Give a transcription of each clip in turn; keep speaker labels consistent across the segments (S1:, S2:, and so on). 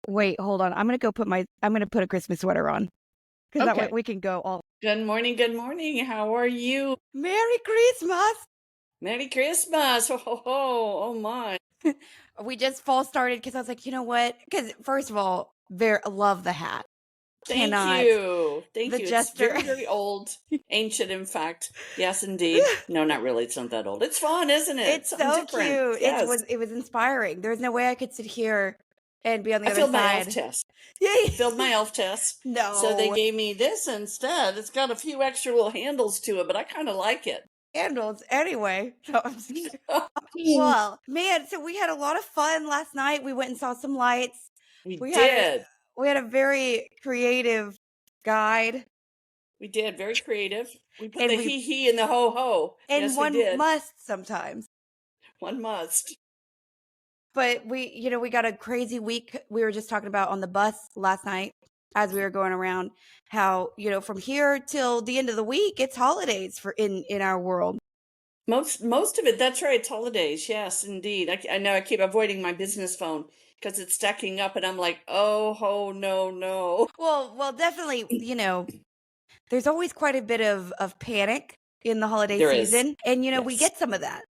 S1: Wait, hold on. I'm gonna put a Christmas sweater on because that way
S2: Okay.
S1: we can go all.
S2: Good morning. Good morning. How are you?
S1: Merry Christmas!
S2: Merry Christmas. Ho, ho, ho. Oh, my.
S1: We just fall started because I was like, you know what? Because first of all, love the hat.
S2: Thank
S1: Cannot
S2: you. Thank
S1: the
S2: you. It's
S1: jester.
S2: very, very old. Ancient, in fact. Yes, indeed. No, not really. It's not that old. It's fun, isn't it?
S1: It's
S2: Something
S1: so
S2: different.
S1: cute.
S2: Yes.
S1: It was inspiring. There's no way I could sit here and be on the
S2: I
S1: other
S2: failed my elf
S1: side.
S2: test.
S1: Yay!
S2: Failed my elf test. So they
S1: No
S2: gave me this instead. It's got a few extra little handles to it, but I kind of like it.
S1: handles anyway. So I'm just kidding. Well, man, so we had a lot of fun last night. We went and saw some lights.
S2: We
S1: We had a
S2: did.
S1: we had a very creative guide,
S2: We did. Very creative. We put
S1: and
S2: the
S1: we
S2: hee and the ho ho.
S1: and
S2: Yes, we
S1: one
S2: did.
S1: must sometimes.
S2: One must.
S1: But we got a crazy week. We were just talking about on the bus last night as we were going around how, from here till the end of the week, it's holidays for in our world.
S2: Most of it, that's right. It's holidays. Yes, indeed. I know I keep avoiding my business phone because it's stacking up, and I'm like, oh, ho, no, no.
S1: Well, definitely, there's always quite a bit of panic in the holiday
S2: There is.
S1: season, and we
S2: Yes,
S1: get some of that.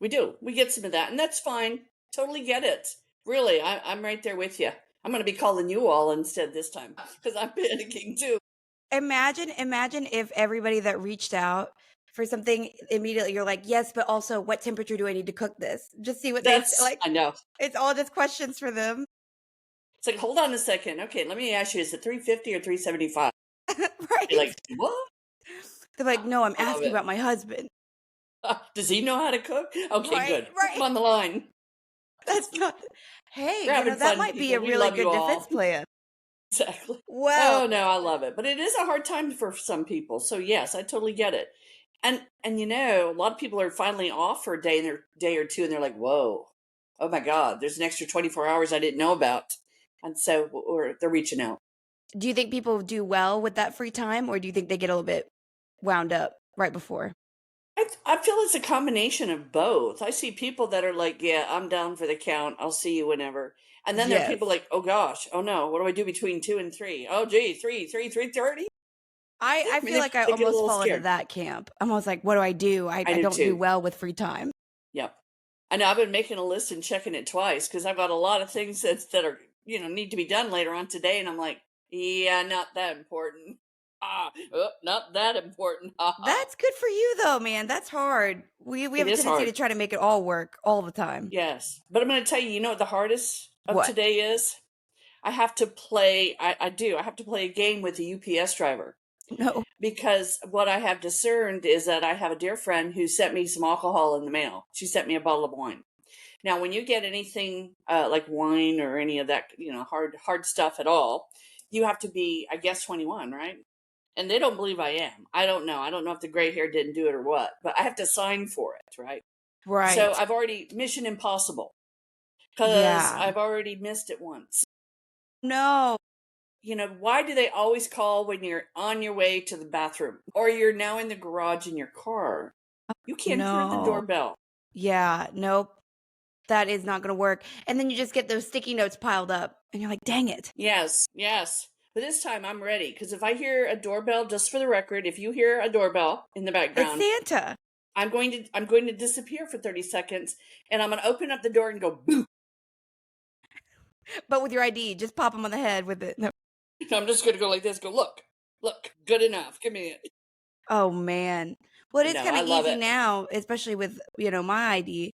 S2: we do. We get some of that, and that's fine. Totally get it. Really, I'm right there with you. I'm going to be calling you all instead this time because I'm panicking too.
S1: Imagine if everybody that reached out for something immediately you're like, yes, but also what temperature do I need to cook this? Just see what they say. Like,
S2: I know.
S1: it's all just questions for them.
S2: It's like, hold on a second. Okay, let me ask you, is it 350 or 375? You're
S1: Right?
S2: like, what?
S1: They're like, no, I'm
S2: I love
S1: asking
S2: it.
S1: about my husband.
S2: Does he know how to cook? Okay,
S1: Right,
S2: good. Put him
S1: right.
S2: on the line.
S1: That's not. Hey,
S2: We're having
S1: that
S2: fun,
S1: might be
S2: people.
S1: a
S2: We
S1: really
S2: love you
S1: good defense
S2: all.
S1: plan.
S2: Exactly.
S1: Well,
S2: Oh no, I love it. But it is a hard time for some people. So yes, I totally get it. And a lot of people are finally off for a day and their day or two and they're like, whoa, oh my God, there's an extra 24 hours I didn't know about. And so or they're reaching out.
S1: do you think people do well with that free time, or do you think they get a little bit wound up right before?
S2: I feel it's a combination of both. I see people that are like, yeah, I'm down for the count. I'll see you whenever. And then there are people
S1: Yes.
S2: like, oh gosh, oh no, what do I do between 2 and 3? Oh gee, 3:30.
S1: I
S2: I mean,
S1: feel like I
S2: they get a
S1: almost
S2: little
S1: fall into
S2: scared.
S1: that camp. I'm almost like, what do I do?
S2: I
S1: I
S2: do
S1: don't do
S2: too.
S1: well with free time.
S2: Yep. I know I've been making a list and checking it twice because I've got a lot of things that are need to be done later on today, and I'm like, yeah, not that important. Not that important. Ha ha.
S1: That's good for you though, man. That's hard. We
S2: It
S1: have a
S2: is
S1: tendency to
S2: hard.
S1: try to make it all work all the time.
S2: Yes, but I'm going to tell you, you know what the hardest of
S1: What?
S2: today is? I have to play. I do. I have to play a game with the UPS driver
S1: No.
S2: because what I have discerned is that I have a dear friend who sent me some alcohol in the mail. She sent me a bottle of wine. Now, when you get anything like wine or any of that, hard stuff at all, you have to be, I guess, 21, right? And they don't believe I am. I don't know. I don't know if the gray hair didn't do it or what, but I have to sign for it, right? So
S1: Right.
S2: I've already mission impossible because
S1: Yeah.
S2: I've already missed it once.
S1: No.
S2: Why do they always call when you're on your way to the bathroom or you're now in the garage in your car? You can't hear the
S1: No.
S2: doorbell.
S1: Yeah. Nope. That is not going to work. And then you just get those sticky notes piled up and you're like, dang it.
S2: Yes, yes. But this time I'm ready because if I hear a doorbell, just for the record, if you hear a doorbell in the
S1: It's
S2: background,
S1: Santa.
S2: I'm going to disappear for 30 seconds and I'm going to open up the door and go boo.
S1: But with your ID, just pop them on the head with it. No.
S2: I'm just going to go like this, go look, good enough. Give me it.
S1: Oh man. Well, it's
S2: No,
S1: kind
S2: I
S1: of
S2: love
S1: easy
S2: it.
S1: now, especially with, my ID.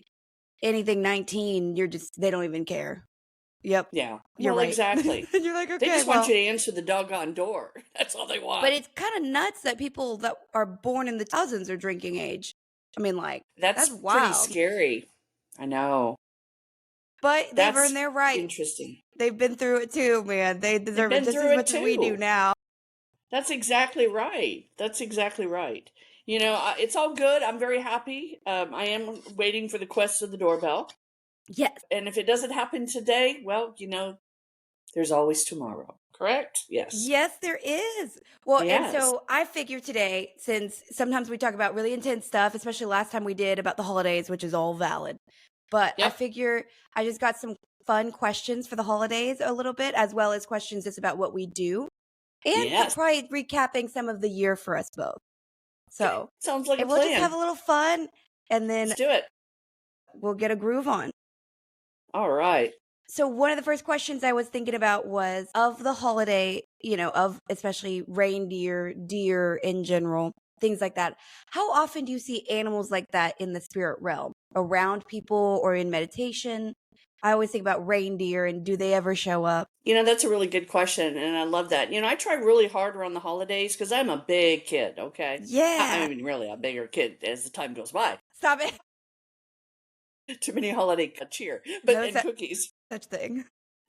S1: Anything 19, they don't even care. Yep.
S2: Yeah.
S1: You're
S2: Well,
S1: right.
S2: exactly.
S1: And you're like,
S2: They
S1: okay,
S2: just want
S1: well,
S2: you to answer the doggone door. That's all they
S1: but
S2: want.
S1: it's kind of nuts that people that are born in the thousands are drinking age. I mean, like,
S2: That's
S1: that's
S2: pretty
S1: wild.
S2: scary. I know.
S1: But they've earned
S2: That's
S1: their right.
S2: interesting.
S1: They've been through it too, man. They
S2: They've
S1: deserve it
S2: been
S1: just as
S2: through it
S1: much as we do
S2: too.
S1: now.
S2: That's exactly right. That's exactly right. It's all good. I'm very happy. I am waiting for the quest of the doorbell.
S1: Yes.
S2: And if it doesn't happen today, well, there's always tomorrow. Correct? Yes.
S1: Yes, there is. Well, and
S2: Yes.
S1: so I figured today, since sometimes we talk about really intense stuff, especially last time we did about the holidays, which is all valid. But I
S2: Yep.
S1: figure I just got fun questions for the holidays a little bit, as well as questions just about what we do, and
S2: Yes.
S1: probably recapping some of the year for us both. So,
S2: Sounds like a
S1: and we'll just
S2: plan.
S1: have a little fun, and then
S2: Let's do it.
S1: we'll get a groove on.
S2: All right.
S1: So one of the first questions I was thinking about was of the holiday, of especially reindeer, deer in general, things like that. How often do you see animals like that in the spirit realm, around people or in meditation? I always think about reindeer and do they ever show up?
S2: That's a really good question, and I love that. I try really hard around the holidays because I'm a big kid, okay? I
S1: Yeah.
S2: mean, really a bigger kid as the time goes by.
S1: Stop it.
S2: Too many holiday cheer,
S1: No
S2: and cookies.
S1: such thing.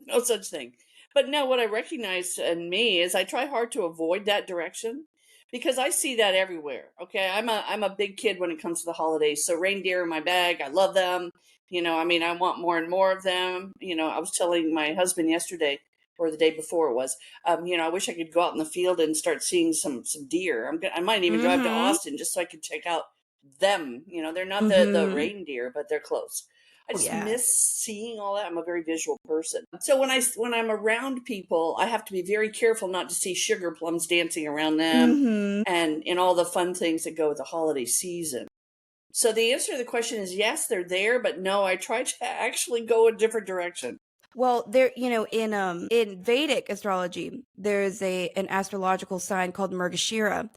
S2: No such thing. But no, what I recognize in me is I try hard to avoid that direction because I see that everywhere. Okay, I'm a big kid when it comes to the holidays. So reindeer in my bag, I love them. I mean, I want more and more of them. I was telling my husband yesterday or the day before it was, I wish I could go out in the field and start seeing some deer. I might even drive to
S1: Mm-hmm.
S2: Austin just so I could check out them. They're not the
S1: Mm-hmm.
S2: reindeer, but they're close. I
S1: Oh
S2: just
S1: yeah.
S2: miss seeing all that. I'm a very visual person. So when I'm around people, I have to be very careful not to see sugar plums dancing around them
S1: Mm-hmm.
S2: and all the fun things that go with the holiday season. So the answer to the question is yes, they're there, but no, I try to actually go a different direction.
S1: Well, there, in Vedic astrology, there's an astrological sign called Mrgashira,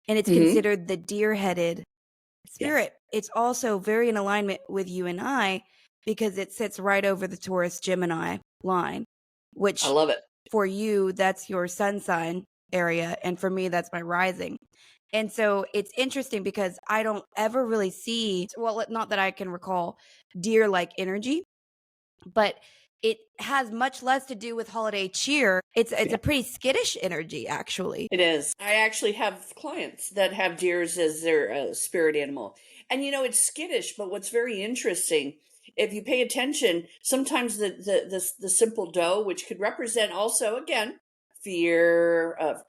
S1: and it's
S2: Mm-hmm.
S1: considered the deer-headed
S2: Yes,
S1: spirit. It's also very in alignment with you and I because it sits right over the Taurus Gemini line,
S2: I
S1: which
S2: love it.
S1: for you, that's your sun sign area, and for me, that's my rising. And so it's interesting because I don't ever really see, well, not that I can recall, deer-like energy, but it has much less to do with holiday cheer. It's
S2: Yeah.
S1: a pretty skittish energy, actually.
S2: It is. I actually have clients that have deers as their spirit animal. And it's skittish, but what's very interesting, if you pay attention, sometimes the simple doe, which could represent also again fear of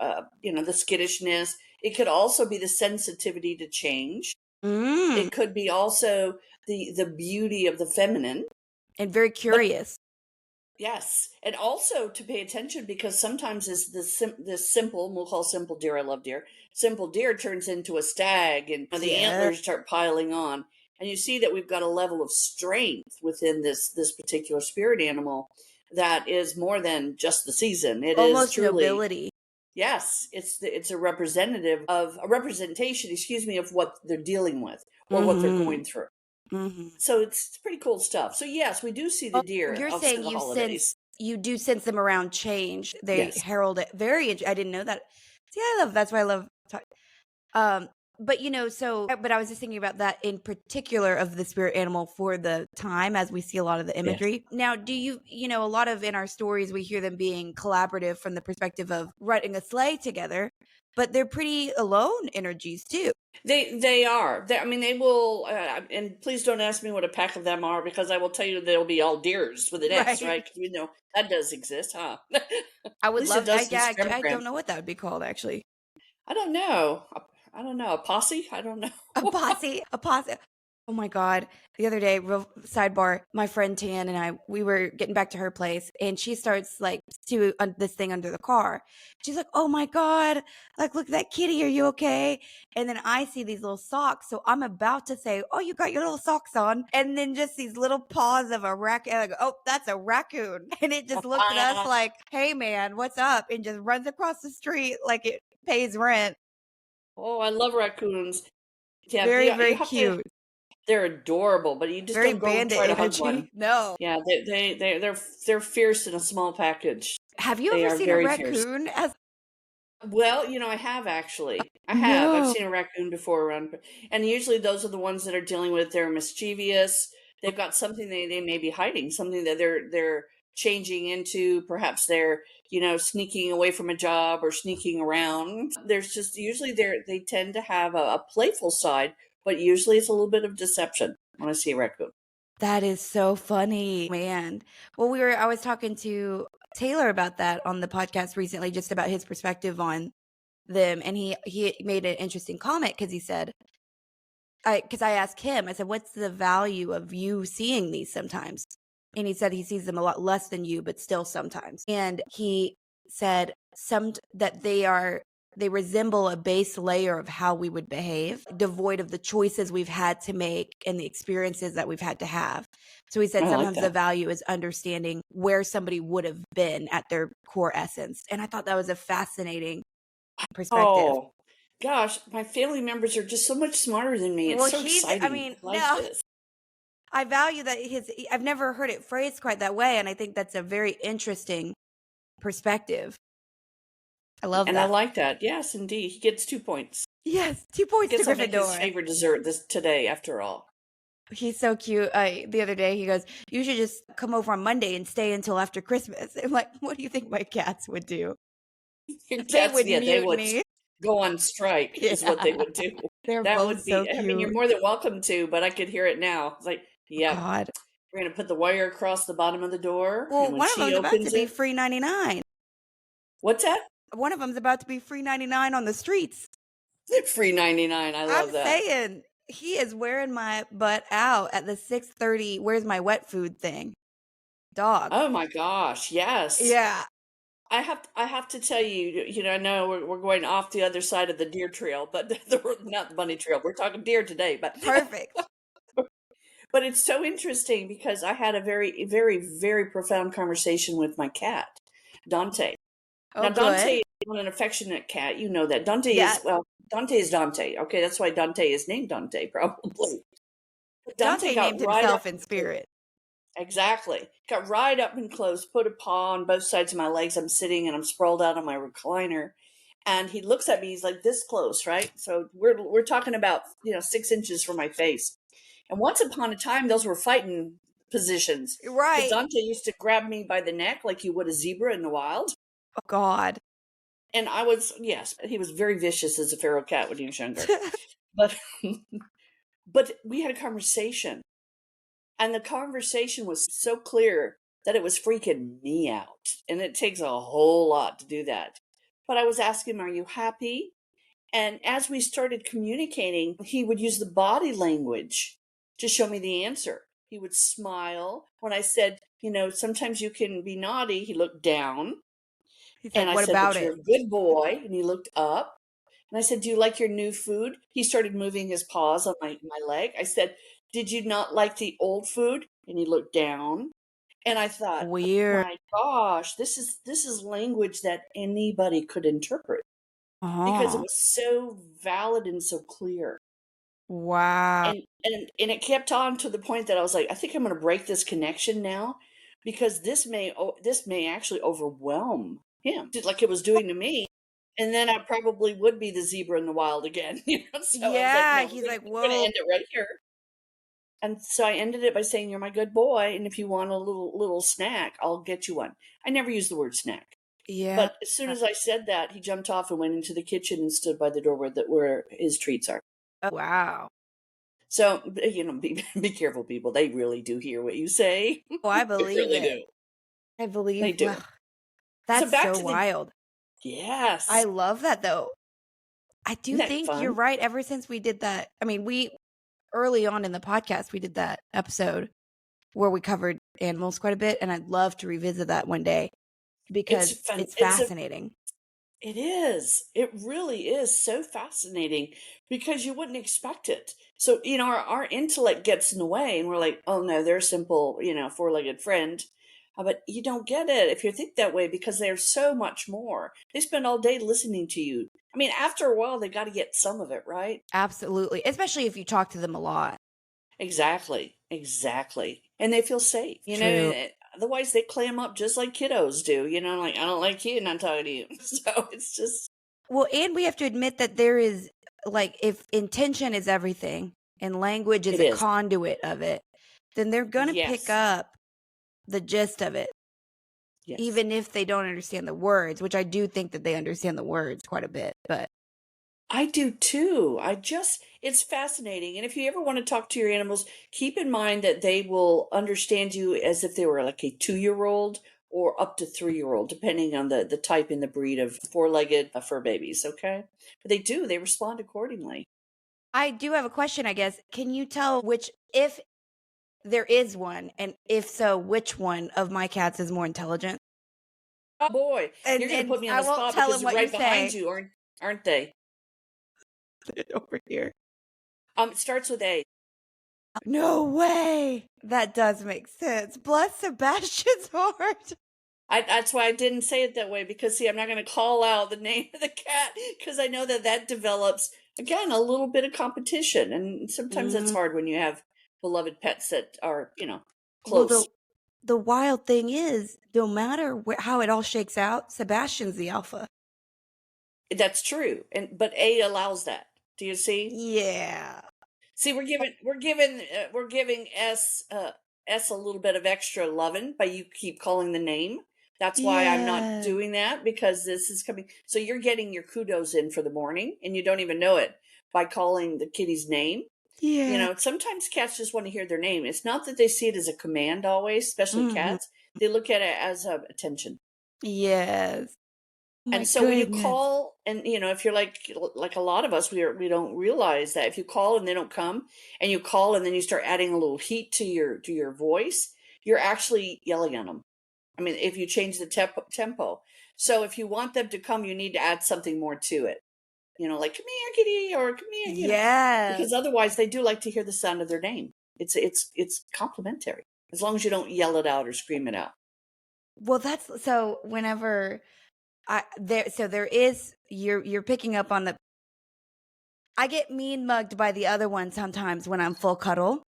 S2: the skittishness, it could also be the sensitivity to change.
S1: Mm,
S2: It could be also the beauty of the feminine.
S1: and very
S2: But
S1: curious.
S2: yes, and also to pay attention because sometimes this simple, we'll call simple deer. I love deer. Simple deer turns into a stag, and the
S1: Yeah.
S2: antlers start piling on, and you see that we've got a level of strength within this particular spirit animal that is more than just the season. It is
S1: Almost
S2: truly
S1: nobility.
S2: yes. It's a representative of a representation. Excuse me, of what they're dealing with or what they're
S1: Mm-hmm.
S2: going through.
S1: Mm-hmm.
S2: So it's pretty cool stuff. So yes, we do see the
S1: Oh,
S2: deer
S1: you're
S2: outside
S1: saying
S2: of the holidays.
S1: you do sense them around change. They
S2: Yes.
S1: herald it. I didn't know that. See, that's why I love Um, but but I was just thinking about that in particular of the spirit animal for the time as we see a lot of the
S2: Yes.
S1: imagery. Now, do a lot of in our stories we hear them being collaborative from the perspective of riding a sleigh together, but they're pretty alone energies too.
S2: They are. I mean, they will. And please don't ask me what a pack of them are because I will tell you they'll be all deers with an S,
S1: Right.
S2: right? 'Cause that does exist, huh? At
S1: I would
S2: least it
S1: love
S2: does in
S1: I
S2: scramblegram.
S1: don't know what that would be called actually.
S2: I don't know. I don't know. A posse? I don't know.
S1: A posse. Oh my God. The other day, real sidebar, my friend Tan and we were getting back to her place and she starts like to this thing under the car. She's like, oh my God, like, look at that kitty. Are you okay? And then I see these little socks. So I'm about to say, oh, you got your little socks on. And then just these little paws of a raccoon. I go, oh, that's a raccoon. And it just looks at us like, hey man, what's up? And just runs across the street like it pays rent.
S2: Oh, I love raccoons. Yeah,
S1: Very,
S2: you
S1: very
S2: have to.
S1: cute.
S2: They're adorable, but you just
S1: Very
S2: don't go
S1: bandit
S2: try to hug one.
S1: energy. No.
S2: Yeah, they're fierce in a small package.
S1: Have you
S2: They
S1: ever
S2: are
S1: seen a
S2: very fierce.
S1: raccoon as
S2: Well, I have actually. I have. I've
S1: No.
S2: seen a raccoon before around, and usually those are the ones that are dealing with they're mischievous. They've got something they may be hiding, something that they're changing into. Perhaps they're sneaking away from a job or sneaking around. There's just usually they tend to have a playful side, but usually it's a little bit of deception when I see a raccoon.
S1: That is so funny, man. Well, I was talking to Taylor about that on the podcast recently, just about his perspective on them, and he made an interesting comment because he said, because I asked him, I said, what's the value of you seeing these sometimes? And he said he sees them a lot less than you, but still sometimes. And he said that they resemble a base layer of how we would behave, devoid of the choices we've had to make and the experiences that we've had to have. So he said
S2: I like
S1: sometimes the
S2: that.
S1: value is understanding where somebody would have been at their core essence. And I thought that was a fascinating perspective.
S2: Oh, gosh, my family members are just so much smarter than me. It's
S1: Well,
S2: so exciting. I like
S1: no,
S2: this.
S1: I value that I've never heard it phrased quite that way. And I think that's a very interesting perspective. I love
S2: And I
S1: that.
S2: like that. Yes, indeed. He gets 2 points.
S1: Yes, 2
S2: I
S1: points to
S2: guess I'll make his
S1: Gryffindor.
S2: favorite dessert today, after all.
S1: He's so cute. The other day he goes, "You should just come over on Monday and stay until after Christmas." I'm like, "What do you think my cats would do?
S2: Your
S1: They
S2: cats,
S1: would
S2: yeah, they would
S1: mutiny."
S2: go on strike, is what they
S1: Yeah,
S2: would do.
S1: they're
S2: That
S1: both
S2: would
S1: so
S2: be, I mean, you're
S1: cute.
S2: more than welcome to, but I could hear it now. It's like,
S1: Oh
S2: yep,
S1: God.
S2: we're going to put the wire across the bottom of the door.
S1: Well,
S2: And when
S1: one of
S2: she
S1: them's about to
S2: opens
S1: be
S2: it,
S1: free 99.
S2: what's that?
S1: One of them's about to be free 99 on the streets.
S2: Free 99. I
S1: I'm
S2: love that.
S1: saying he is wearing my butt out at the 6:30 where's my wet food thing. Dog.
S2: Oh my gosh, yes.
S1: Yeah.
S2: I have to tell you, I know we're going off the other side of the deer trail, but not the bunny trail. We're talking deer today, but
S1: Perfect.
S2: but it's so interesting because I had a very, very, very profound conversation with my cat, Dante.
S1: Oh,
S2: Now, Dante
S1: good.
S2: is not an affectionate cat. You know that.
S1: Yes.
S2: Dante is Dante. Okay, that's why Dante is named Dante, probably. But Dante
S1: Dante
S2: got
S1: named
S2: right up
S1: himself in
S2: and close.
S1: spirit.
S2: Exactly. Got right up and close, put a paw on both sides of my legs. I'm sitting and I'm sprawled out on my recliner. And he looks at me, he's like this close, right? So we're talking about, 6 inches from my face. And once upon a time, those were fighting positions. Because
S1: Right.
S2: Dante used to grab me by the neck like you would a zebra in the wild.
S1: Oh, God.
S2: And yes, he was very vicious as a feral cat when he was younger. But but we had a conversation. And the conversation was so clear that it was freaking me out. And it takes a whole lot to do that. But I was asking him, "Are you happy?" And as we started communicating, he would use the body language to show me the answer. He would smile. When I said, sometimes you can be naughty, he looked down.
S1: He's
S2: And
S1: like,
S2: I
S1: "What
S2: said,
S1: about
S2: "But you're
S1: it?"
S2: a good boy." And he looked up. And I said, "Do you like your new food?" He started moving his paws on my leg. I said, "Did you not like the old food?" And he looked down. And I thought, "Oh
S1: Weird.
S2: my gosh, this is language that anybody could interpret because it
S1: Oh,
S2: was so valid and so clear."
S1: wow.
S2: And it kept on to the point that I was like, "I think I'm going to break this connection now because this may actually overwhelm him just like it was doing to me. And then I probably would be the zebra in the wild again." So I was like,
S1: Yeah.
S2: "No,
S1: He's like,
S2: we're gonna
S1: "Whoa."
S2: end it right here." And so I ended it by saying, "You're my good boy, and if you want a little snack, I'll get you one." I never used the word snack.
S1: Yeah.
S2: But as soon as I said that, he jumped off and went into the kitchen and stood by the door where his treats are.
S1: Oh, wow.
S2: So, be careful, people. They really do hear what you say.
S1: Oh, I
S2: They
S1: believe
S2: really
S1: it.
S2: do.
S1: I
S2: They
S1: believe.
S2: do.
S1: Wow.
S2: So
S1: That's
S2: back
S1: so
S2: to the
S1: wild. I
S2: yes.
S1: love that though. I
S2: Isn't
S1: do
S2: that
S1: think you're
S2: fun?
S1: right. Ever since we did that, I mean, we early on in the podcast, we did that episode where we covered animals quite a bit. And I'd love to revisit that one day
S2: It's
S1: because
S2: fun.
S1: it's fascinating.
S2: It is. It really is so fascinating because you wouldn't expect it. So, our intellect gets in the way and we're like, "Oh no, they're a simple, four-legged friend." But you don't get it if you think that way because they're so much more. They spend all day listening to you. I mean, after a while, they got to get some of it, right?
S1: Absolutely. Especially if you talk to them a lot.
S2: Exactly. Exactly. And they feel safe,
S1: True.
S2: otherwise they clam up just like kiddos do, like, "I don't like you, not talking to you." So it's just,
S1: Well, and we have to admit that there is, like, if intention is everything and language is
S2: it
S1: a
S2: is.
S1: conduit of it, then they're going to pick
S2: Yes.
S1: up the gist of it,
S2: Yes.
S1: even if they don't understand the words, which I do think that they understand the words quite a bit. But
S2: I do too. It's fascinating. And if you ever want to talk to your animals, keep in mind that they will understand you as if they were like a 2-year-old or up to 3-year-old, depending on the type and the breed of four-legged fur babies. Okay. But they respond accordingly.
S1: I do have a question, I guess. Can you tell which, if there is one, and if so, which one of my cats is more intelligent?
S2: Oh boy, you're going to
S1: And
S2: put me on
S1: I
S2: the
S1: won't
S2: spot
S1: tell
S2: because
S1: him
S2: they're
S1: what you
S2: right behind
S1: say.
S2: you, aren't they?
S1: Over here.
S2: It starts with A.
S1: No way. That does make sense. Bless Sebastian's heart.
S2: That's why I didn't say it that way, because see, I'm not going to call out the name of the cat because I know that develops again a little bit of competition, and sometimes that's
S1: Mm,
S2: hard when you have beloved pets that are
S1: well,
S2: close.
S1: the wild thing is, no matter how it all shakes out, Sebastian's the alpha.
S2: That's true, but A allows that. Do you see?
S1: Yeah.
S2: See, we're giving S a little bit of extra loving by you keep calling the name. That's why I'm not
S1: Yeah.
S2: doing that, because this is coming. So you're getting your kudos in for the morning, and you don't even know it by calling the kitty's name.
S1: Yeah.
S2: Sometimes cats just want to hear their name. It's not that they see it as a command always, especially
S1: Hmm.
S2: cats. They look at it as attention.
S1: Yes. My
S2: And so when you
S1: goodness.
S2: call, and if you're like a lot of us, we don't realize that if you call and they don't come, and you call and then you start adding a little heat to your voice, you're actually yelling at them. I mean, if you change the tempo. So if you want them to come, you need to add something more to it. Like come here, kitty, or come here,
S1: Yes.
S2: because otherwise they do like to hear the sound of their name. It's complimentary as long as you don't yell it out or scream it out.
S1: Well, that's so whenever there is you're picking up on the I get mean mugged by the other one sometimes when I'm full cuddle,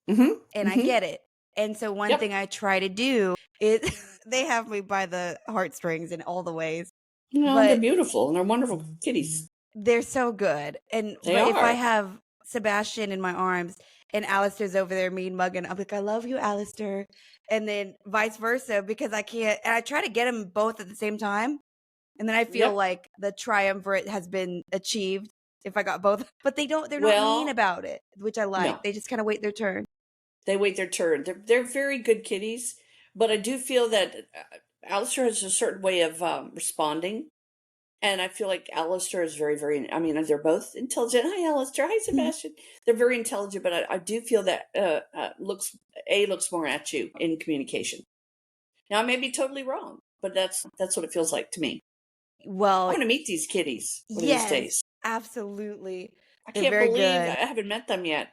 S2: Mm-hmm.
S1: and I
S2: Mm-hmm.
S1: get it. And so one
S2: Yep.
S1: thing I try to do is they have me by the heartstrings in all the ways,
S2: They're
S1: but
S2: beautiful and they're wonderful kitties.
S1: they're so good. And
S2: They
S1: but if I
S2: are.
S1: have Sebastian in my arms and Alistair's over there mean mugging, I'm like, I love you, Alistair. And then vice versa, because I can't, and I try to get them both at the same time. And then I feel
S2: Yep.
S1: like the triumvirate has been achieved if I got both. But they're not mean
S2: Well,
S1: about it, which I like.
S2: no,
S1: They just kind of wait their turn.
S2: they wait their turn. They're very good kitties, but I do feel that Alistair has a certain way of responding. And I feel like Alistair is very, very, I mean, they're both intelligent. Hi, Alistair. Hi, Sebastian. They're very intelligent, but I do feel that looks more at you in communication. Now, I may be totally wrong, but that's what it feels like to me. I'm
S1: Well,
S2: going to meet these kitties one of these
S1: yes,
S2: days.
S1: absolutely.
S2: I
S1: They're
S2: can't
S1: very
S2: believe I
S1: good.
S2: haven't met them yet.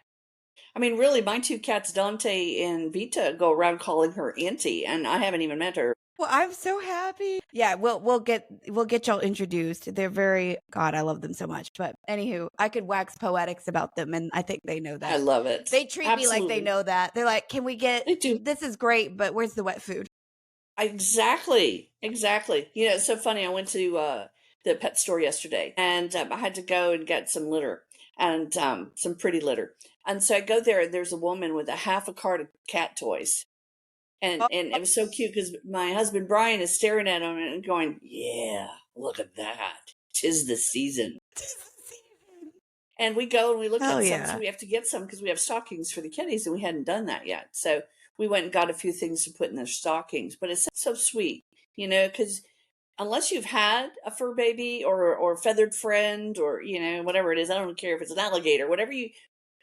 S2: I mean, really, my two cats, Dante and Vita, go around calling her auntie, and I haven't even met her.
S1: Well, I'm so happy. Yeah, we'll get y'all introduced. They're very God, I love them so much. But anywho, I could wax poetics about them, and I think they know
S2: I
S1: that.
S2: love it.
S1: They treat me like they
S2: Absolutely.
S1: know that. They're like, "Can we get
S2: They do.
S1: this is great, but where's the wet food?"
S2: Exactly. Exactly. It's so funny. I went to the pet store yesterday, and I had to go and get some litter, and some pretty litter. And so I go there, and there's a woman with a half a cart of cat toys. And it was so cute because my husband Brian is staring at him and going, "Yeah, look at that. 'Tis the season." And we go and we look
S1: Hell
S2: at some, so
S1: yeah.
S2: we have to get some because we have stockings for the kitties, and we hadn't done that yet. So we went and got a few things to put in their stockings. But it's so sweet, because unless you've had a fur baby or a feathered friend, or whatever it is, I don't care if it's an alligator, whatever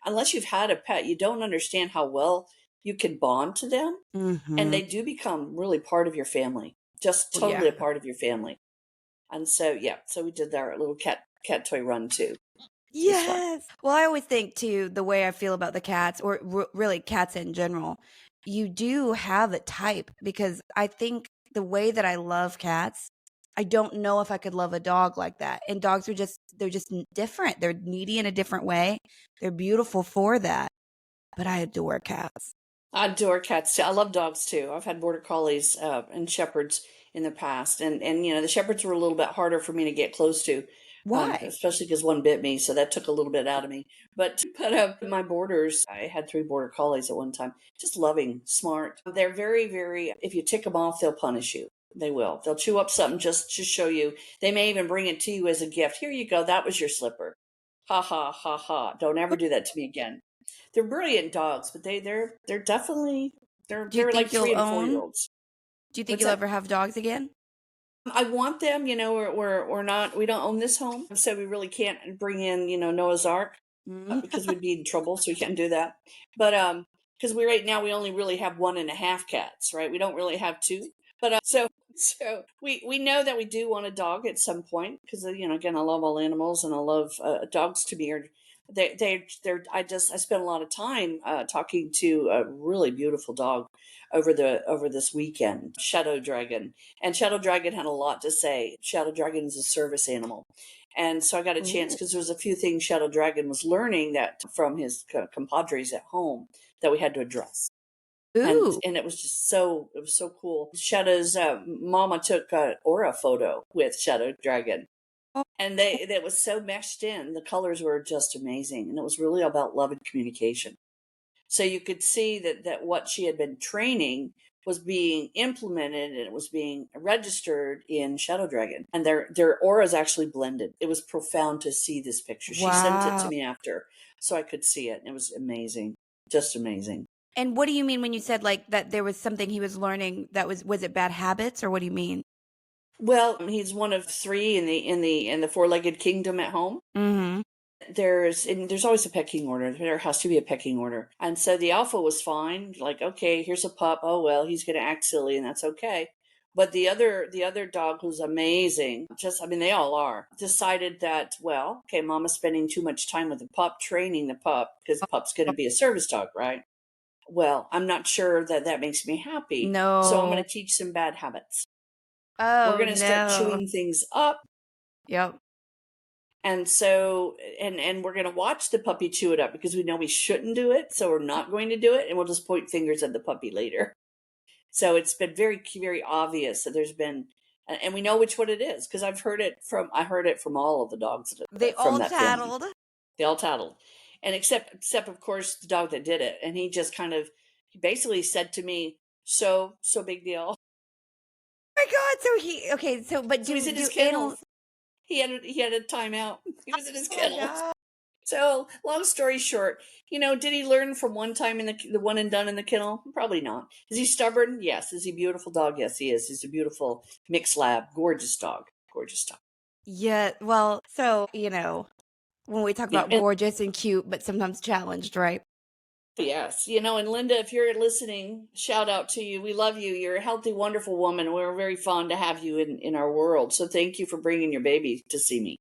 S2: unless you've had a pet, you don't understand how well you can bond to them, and
S1: Mhm.
S2: they do become really part of your family, just
S1: Well,
S2: totally
S1: yeah.
S2: a part of your family. And so yeah, so we did our little cat toy run too. It was fun.
S1: Yes. Well, I always think too, the way I feel about the cats, or really cats in general, you do have a type, because I think the way that I love cats, I don't know if I could love a dog like that. And dogs they're just different. They're needy in a different way. They're beautiful for that. But I adore cats.
S2: I adore cats too. I love dogs too. I've had border collies and shepherds in the past, and the shepherds were a little bit harder for me to get close to,
S1: Why?
S2: especially because one bit me, so that took a little bit out of me. But my borders, I had 3 border collies at one time. Just loving, smart. They're very, very. If you tick them off, they'll punish you. They will. They'll chew up something just to show you. They may even bring it to you as a gift. Here you go. That was your slipper. Ha ha ha ha. Don't ever do that to me again. They're brilliant dogs, but they're definitely they're
S1: Do you
S2: they're like
S1: think you'll
S2: 3 and 4 year
S1: own?
S2: olds.
S1: Do you think
S2: What's
S1: you'll
S2: that?
S1: ever have dogs again?
S2: I want them. We're not. We don't own this home, so we really can't bring in Noah's Ark,
S1: Mm.
S2: because we'd be in trouble. So we can't do that. But because right now we only really have 1.5 cats, right? We don't really have two. But so we know that we do want a dog at some point because again, I love all animals, and I love dogs. To me are they're I spent a lot of time talking to a really beautiful dog over this weekend, Shadow Dragon. And Shadow Dragon had a lot to say. Shadow Dragon is a service animal. And so I got a chance
S1: Ooh.
S2: because there was a few things Shadow Dragon was learning that from his compadres at home that we had to address.
S1: Ooh.
S2: And it was so cool. Shadow's mama took an aura photo with Shadow Dragon, and that was so meshed in. The colors were just amazing, and it was really about love and communication. So you could see that what she had been training was being implemented, and it was being registered in Shadow Dragon, and their auras actually blended. It was profound to see this picture. She sent it to
S1: Wow.
S2: me after, so I could see it. It was amazing, just amazing.
S1: And what do you mean when you said like that there was something he was learning that was it bad habits, or what do you mean?
S2: Well, he's one of three in the four-legged kingdom at home.
S1: Mm-hmm.
S2: There's always a pecking order. There has to be a pecking order. And so the alpha was fine. Like, okay, here's a pup. Oh well, he's gonna act silly, and that's okay. But the other dog, who's amazing, they all are, decided that, well, okay, mama's spending too much time with the pup, training the pup, because the pup's gonna be a service dog, right? Well, I'm not sure that makes me happy. So I'm
S1: No.
S2: gonna teach some bad habits. We're
S1: Oh
S2: gonna start
S1: no.
S2: chewing things up.
S1: Yep.
S2: And so, and we're going to watch the puppy chew it up because we know we shouldn't do it. So we're not going to do it. And we'll just point fingers at the puppy later. So it's been very, very obvious that there's been, and we know which one it is because I heard it from all of the dogs
S1: They
S2: from
S1: all
S2: that family.
S1: tattled.
S2: They all tattled. And except of course the dog that did it. And he just he basically said to me, so big deal.
S1: Oh my God. But
S2: So he's in his
S1: do
S2: kennel. He had a timeout. He was in his
S1: Oh my
S2: kennel.
S1: God.
S2: So, long story short, did he learn from one time in the one and done in the kennel? Probably not. Is he stubborn? Yes. Is he a beautiful dog? Yes, he is. He's a beautiful mixed lab, gorgeous dog, gorgeous dog.
S1: Yeah. Well, so when we talk
S2: Yeah,
S1: about
S2: and
S1: gorgeous and cute, but sometimes challenged, right?
S2: yes, and Linda, if you're listening, shout out to you. We love you. You're a healthy, wonderful woman. We're very fond to have you in our world. So thank you for bringing your baby to see me.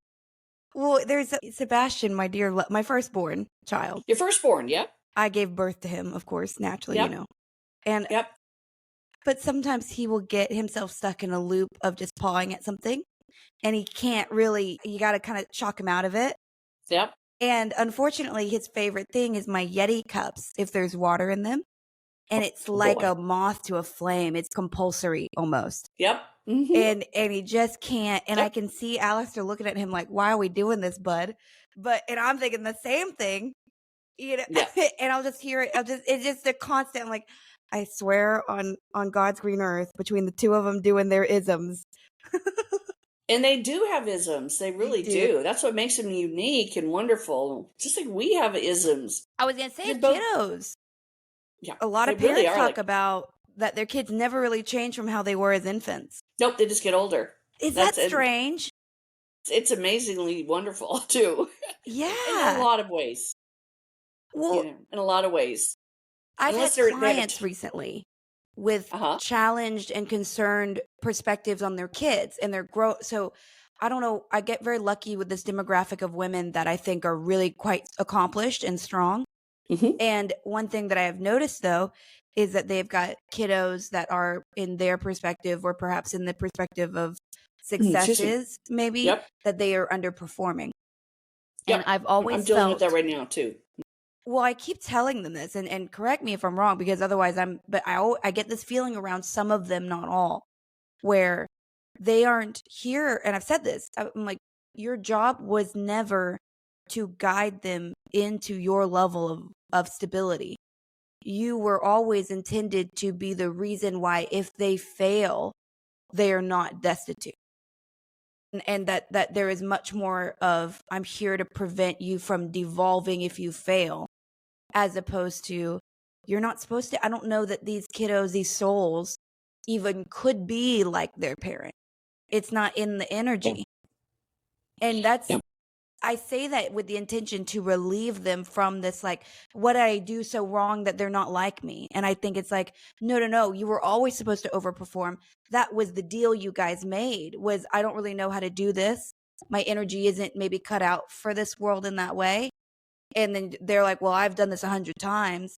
S1: Well, there's Sebastian, my firstborn child.
S2: Your firstborn, yep,
S1: I gave birth to him, of course, naturally,
S2: yep,
S1: And
S2: yep,
S1: but sometimes he will get himself stuck in a loop of just pawing at something, and he can't really. You got to kind of shock him out of it.
S2: yep.
S1: And unfortunately, his favorite thing is my Yeti cups if there's water in them, and it's
S2: Oh
S1: like
S2: boy,
S1: a moth to a flame. It's compulsory almost.
S2: yep, mm-hmm.
S1: And he just can't. And I
S2: Yep,
S1: can see Alistair looking at him like, "Why are we doing this, bud?" And I'm thinking the same thing,
S2: yep.
S1: and I'll just hear it. It's just a constant. I'm like, I swear on God's green earth, between the two of them doing their isms,
S2: And they do have isms. They
S1: they
S2: really
S1: do.
S2: do. That's what makes them unique and wonderful. Just like we have isms.
S1: I was gonna say
S2: They're both,
S1: kiddos.
S2: yeah,
S1: A lot
S2: they
S1: of
S2: really
S1: parents
S2: are
S1: talk
S2: like,
S1: about that their kids never really change from how they were as infants.
S2: nope, they just get older.
S1: Is that
S2: That's and
S1: strange?
S2: it's amazingly wonderful too, in a
S1: Yeah.
S2: lot of ways.
S1: Well,
S2: In a lot of ways.
S1: I've
S2: Unless
S1: had
S2: they have
S1: clients recently with
S2: uh-huh.
S1: challenged and concerned perspectives on their kids and their growth. So I don't know. I get very lucky with this demographic of women that I think are really quite accomplished and strong.
S2: Mm-hmm.
S1: And one thing that I have noticed though is that they've got kiddos that are in their perspective, or perhaps in the perspective of
S2: Excuse me.
S1: successes, maybe
S2: Yep.
S1: that they are underperforming. And
S2: Yep.
S1: I've
S2: I'm
S1: always
S2: dealing with that
S1: felt,
S2: right now too.
S1: well, I keep telling them this, and correct me if I'm wrong, because otherwise I get this feeling around some of them, not all, where they aren't here. And I've said this, I'm like, your job was never to guide them into your level of stability. You were always intended to be the reason why, if they fail, they are not destitute. And that there is much more of, I'm here to prevent you from devolving if you fail, as opposed to, you're not supposed to. I don't know that these kiddos, these souls, even could be like their parent. It's not in the
S2: Yeah.
S1: energy. And that's,
S2: Yeah.
S1: I say that with the intention to relieve them from this, like, what did I do so wrong that they're not like me? And I think it's like, no, you were always supposed to overperform. That was the deal you guys made, was I don't really know how to do this. My energy isn't maybe cut out for this world in that way. And then they're like, well, I've done this 100 times.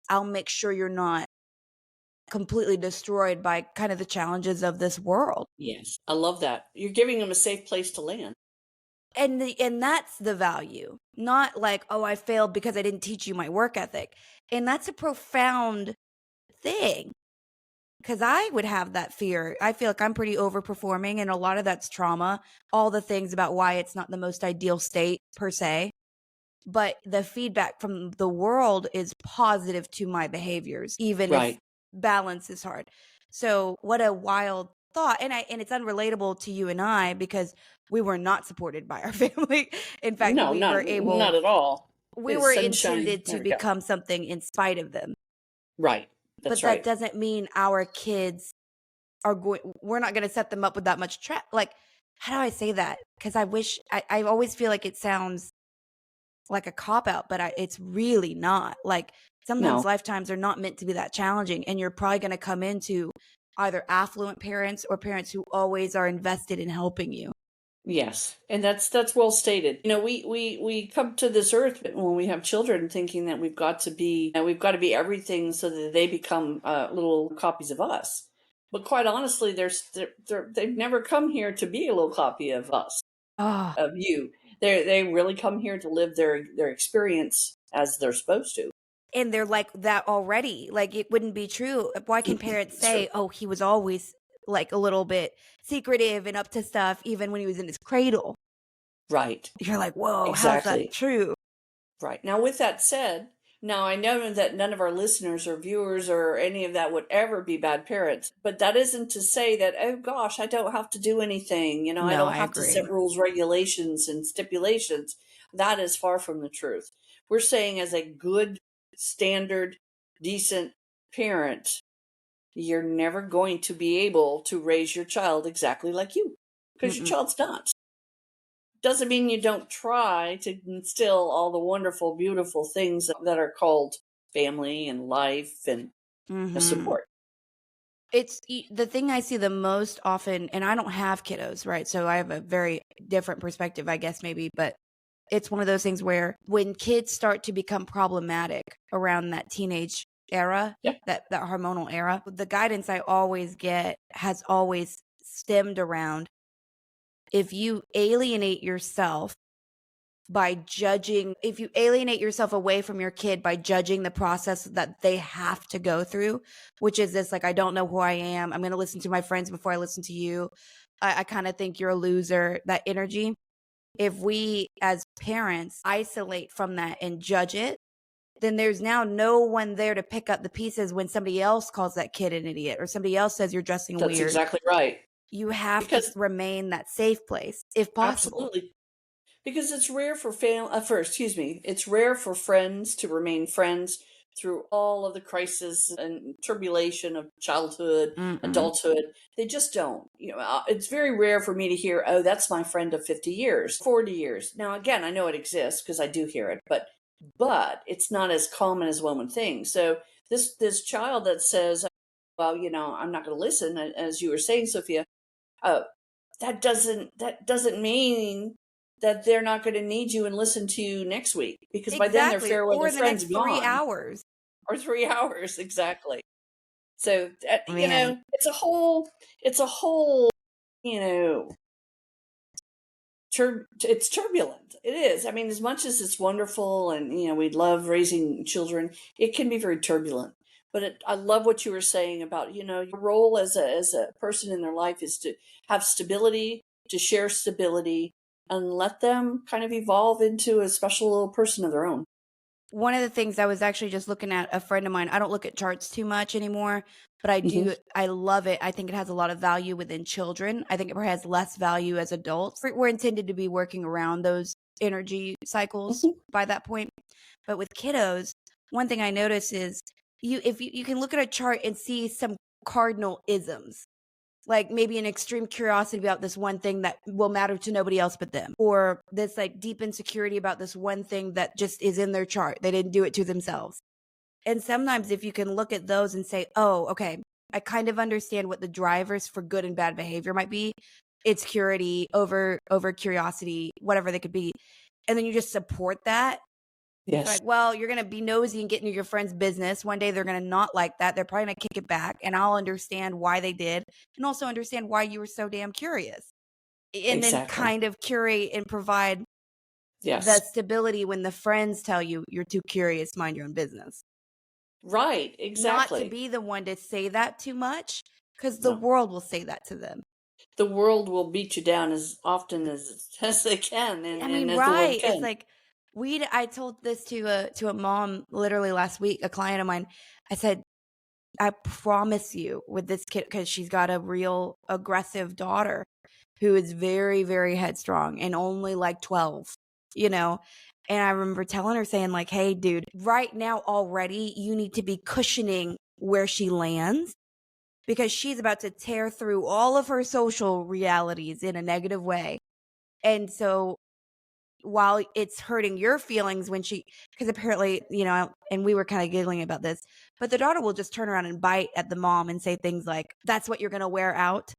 S1: I'll make sure you're not completely destroyed by kind of the challenges of this world.
S2: Yes, I love that. You're giving them a safe place to land.
S1: And that's the value, not like, oh, I failed because I didn't teach you my work ethic. And that's a profound thing, because I would have that fear. I feel like I'm pretty overperforming, and a lot of that's trauma, all the things about why it's not the most ideal state per se. But the feedback from the world is positive to my behaviors, even if
S2: Right.
S1: balance is hard. So what a wild thought. And it's unrelatable to you and I, because we were not supported by our family. In fact,
S2: No, not at all.
S1: we
S2: It's
S1: were
S2: sunshine.
S1: intended
S2: There
S1: to
S2: we go.
S1: become something in spite of them.
S2: Right.
S1: But
S2: That's
S1: that
S2: right.
S1: doesn't mean our kids we're not going to set them up with that much trap. Like, how do I say that? Because I always feel like it sounds like a cop out, but it's really not. Like, sometimes
S2: No.
S1: lifetimes are not meant to be that challenging, and you're probably going to come into either affluent parents or parents who always are invested in helping you.
S2: Yes, and that's well stated. You know, we come to this earth when we have children thinking that we've got to be everything so that they become little copies of us. But quite honestly, they've never come here to be a little copy of us,
S1: Oh,
S2: of you. They really come here to live their experience as they're supposed to.
S1: and they're like that already. Like, it wouldn't be true. Why can parents
S2: It's true.
S1: say, oh, he was always like a little bit secretive and up to stuff, even when he was in his cradle?
S2: Right.
S1: You're like, whoa, how's that
S2: Exactly.
S1: true?
S2: Right. Now, with that said, now I know that none of our listeners or viewers or any of that would ever be bad parents, but that isn't to say that, oh gosh, I don't have to do anything. You know, I
S1: No,
S2: don't
S1: I
S2: have to
S1: agree.
S2: set rules, regulations, and stipulations. That is far from the truth. We're saying, as a good, standard, decent parent, you're never going to be able to raise your child exactly like you, because your
S1: Mm-mm.
S2: child's not. Doesn't mean you don't try to instill all the wonderful, beautiful things that are called family and life and
S1: Mm-hmm.
S2: support.
S1: It's the thing I see the most often, and I don't have kiddos, right? So I have a very different perspective, I guess, maybe, but it's one of those things where when kids start to become problematic around that teenage era,
S2: Yeah,
S1: that hormonal era, the guidance I always get has always stemmed around, if you alienate yourself if you alienate yourself away from your kid by judging the process that they have to go through, which is this, like, I don't know who I am, I'm going to listen to my friends before I listen to you, I kind of think you're a loser, that energy. If we as parents isolate from that and judge it, then there's now no one there to pick up the pieces when somebody else calls that kid an idiot or somebody else says you're dressing
S2: that's
S1: weird.
S2: exactly right.
S1: You have to
S2: Because
S1: remain that safe place if possible.
S2: absolutely, because it's rare for it's rare for friends to remain friends through all of the crisis and turbulation of childhood,
S1: Mm-mm.
S2: adulthood. They just don't. You know, it's very rare for me to hear, "Oh, that's my friend of 50 years, 40 years." Now, again, I know it exists because I do hear it, but it's not as common as one would think. So this child that says, "Well, you know, I'm not going to listen," as you were saying, Sophia, uh, that doesn't mean that they're not going to need you and listen to you next week, because by then their
S1: Exactly.
S2: fair
S1: Or
S2: weather
S1: in the
S2: friend's
S1: next three
S2: gone,
S1: hours.
S2: or 3 hours exactly. So you
S1: Man,
S2: know, it's a whole you know it's turbulent. It is. I mean, as much as it's wonderful and you know we love raising children, it can be very turbulent. But I love what you were saying about you know your role as a person in their life is to have stability, to share stability, and let them kind of evolve into a special little person of their own.
S1: one of the things I was actually just looking at, a friend of mine, I don't look at charts too much anymore, but
S2: Hmm.
S1: I love it. I think it has a lot of value within children. I think it probably has less value as adults. We're intended to be working around those energy cycles
S2: Hmm.
S1: by that point. But with kiddos, one thing I notice is if you can look at a chart and see some cardinal isms. like maybe an extreme curiosity about this one thing that will matter to nobody else but them, or this like deep insecurity about this one thing that just is in their chart. They didn't do it to themselves. And sometimes if you can look at those and say, oh, okay, I kind of understand what the drivers for good and bad behavior might be. It's curiosity, over curiosity, whatever they could be. And then you just support that. It's
S2: Yes,
S1: like, well, you're going to be nosy and get into your friend's business. One day they're going to not like that. They're probably going to kick it back. And I'll understand why they did, and also understand why you were so damn curious. And then
S2: exactly.
S1: kind of curate and provide the
S2: Yes,
S1: stability when the friends tell you you're too curious, mind your own business.
S2: right,
S1: Not to
S2: exactly.
S1: be the one to say that too much, because the
S2: No,
S1: world will say that to them.
S2: the world will beat you down as often as they can,
S1: I
S2: and
S1: mean,
S2: as the world
S1: right. It's
S2: can.
S1: like I told this to a mom literally last week, a client of mine. I said, I promise you with this kid, because she's got a real aggressive daughter who is very, very headstrong and only like 12, you know? And I remember telling her, saying, like, hey, dude, right now already, you need to be cushioning where she lands, because she's about to tear through all of her social realities in a negative way. And so while it's hurting your feelings when because apparently, and we were kind of giggling about this, but the daughter will just turn around and bite at the mom and say things like, that's what you're going to wear out,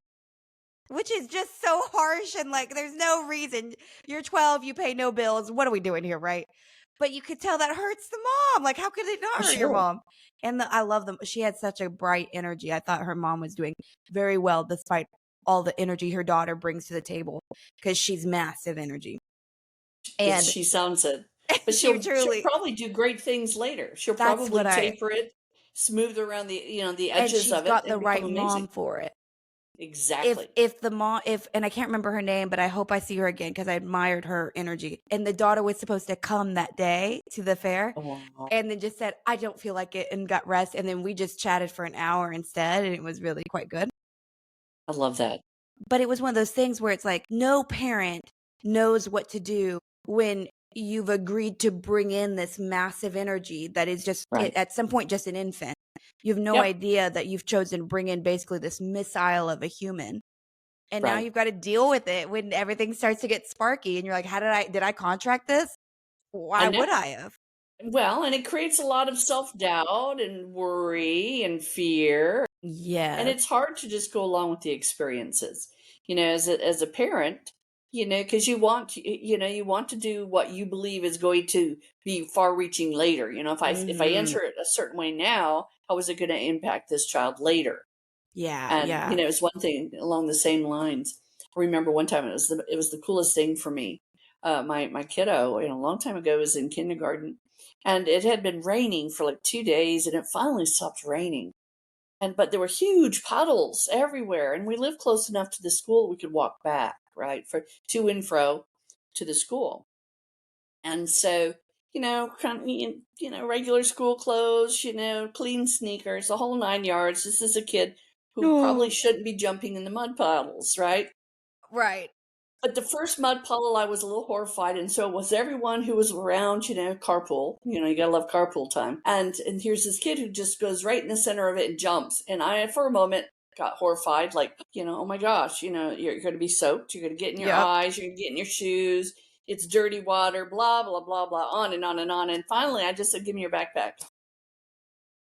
S1: which is just so harsh. And like, there's no reason. You're 12, you pay no bills. What are we doing here? Right. But you could tell that hurts the mom. Like, how could it not
S2: For
S1: hurt your
S2: sure.
S1: mom? And I love them. She had such a bright energy. I thought her mom was doing very well despite all the energy her daughter brings to the table, because she's massive energy. And
S2: She sounds it, but
S1: she
S2: she'll
S1: truly,
S2: probably do great things later. She'll
S1: that's
S2: probably
S1: what
S2: taper it, smooth around the
S1: and
S2: edges
S1: she's
S2: of it,
S1: got the
S2: and become
S1: right mom
S2: amazing.
S1: for it.
S2: Exactly.
S1: If the mom, and I can't remember her name, but I hope I see her again because I admired her energy. And the daughter was supposed to come that day to the fair,
S2: Oh, wow.
S1: and then just said, I don't feel like it, and got rest. And then we just chatted for an hour instead, and it was really quite good.
S2: I love that.
S1: But it was one of those things where it's like, no parent knows what to do when you've agreed to bring in this massive energy that is just
S2: Right.
S1: at some point just an infant. You have no
S2: Yep.
S1: idea that you've chosen to bring in basically this missile of a human. And now
S2: Right.
S1: you've got to deal with it when everything starts to get sparky and you're like, did I contract this?
S2: I
S1: Why would
S2: know.
S1: I have?
S2: Well, and it creates a lot of self-doubt and worry and fear, and
S1: Yes.
S2: it's hard to just go along with the experiences. As a parent, because you want to do what you believe is going to be far-reaching later. If I
S1: Hmm.
S2: enter it a certain way now, how is it going to impact this child later?
S1: Yeah.
S2: And
S1: Yeah.
S2: it's one thing along the same lines. I remember one time it was the coolest thing for me. My kiddo, a long time ago, was in kindergarten, and it had been raining for like 2 days, and it finally stopped raining. But there were huge puddles everywhere, and we lived close enough to the school we could walk back, right, for to and fro to the school. And so, kind of, regular school clothes, clean sneakers, the whole 9 yards. This is a kid who probably
S1: Oh,
S2: shouldn't be jumping in the mud puddles, right?
S1: right.
S2: But the first mud puddle, I was a little horrified, and so was everyone who was around. Carpool. You gotta love carpool time. And here's this kid who just goes right in the center of it and jumps. And I, for a moment, got horrified, like, oh my gosh, you're going to be soaked. You're going to get in your
S1: Yep.
S2: eyes. You're going to get in your shoes. It's dirty water. Blah blah blah blah. On and on and on. And finally, I just said, "Give me your backpack."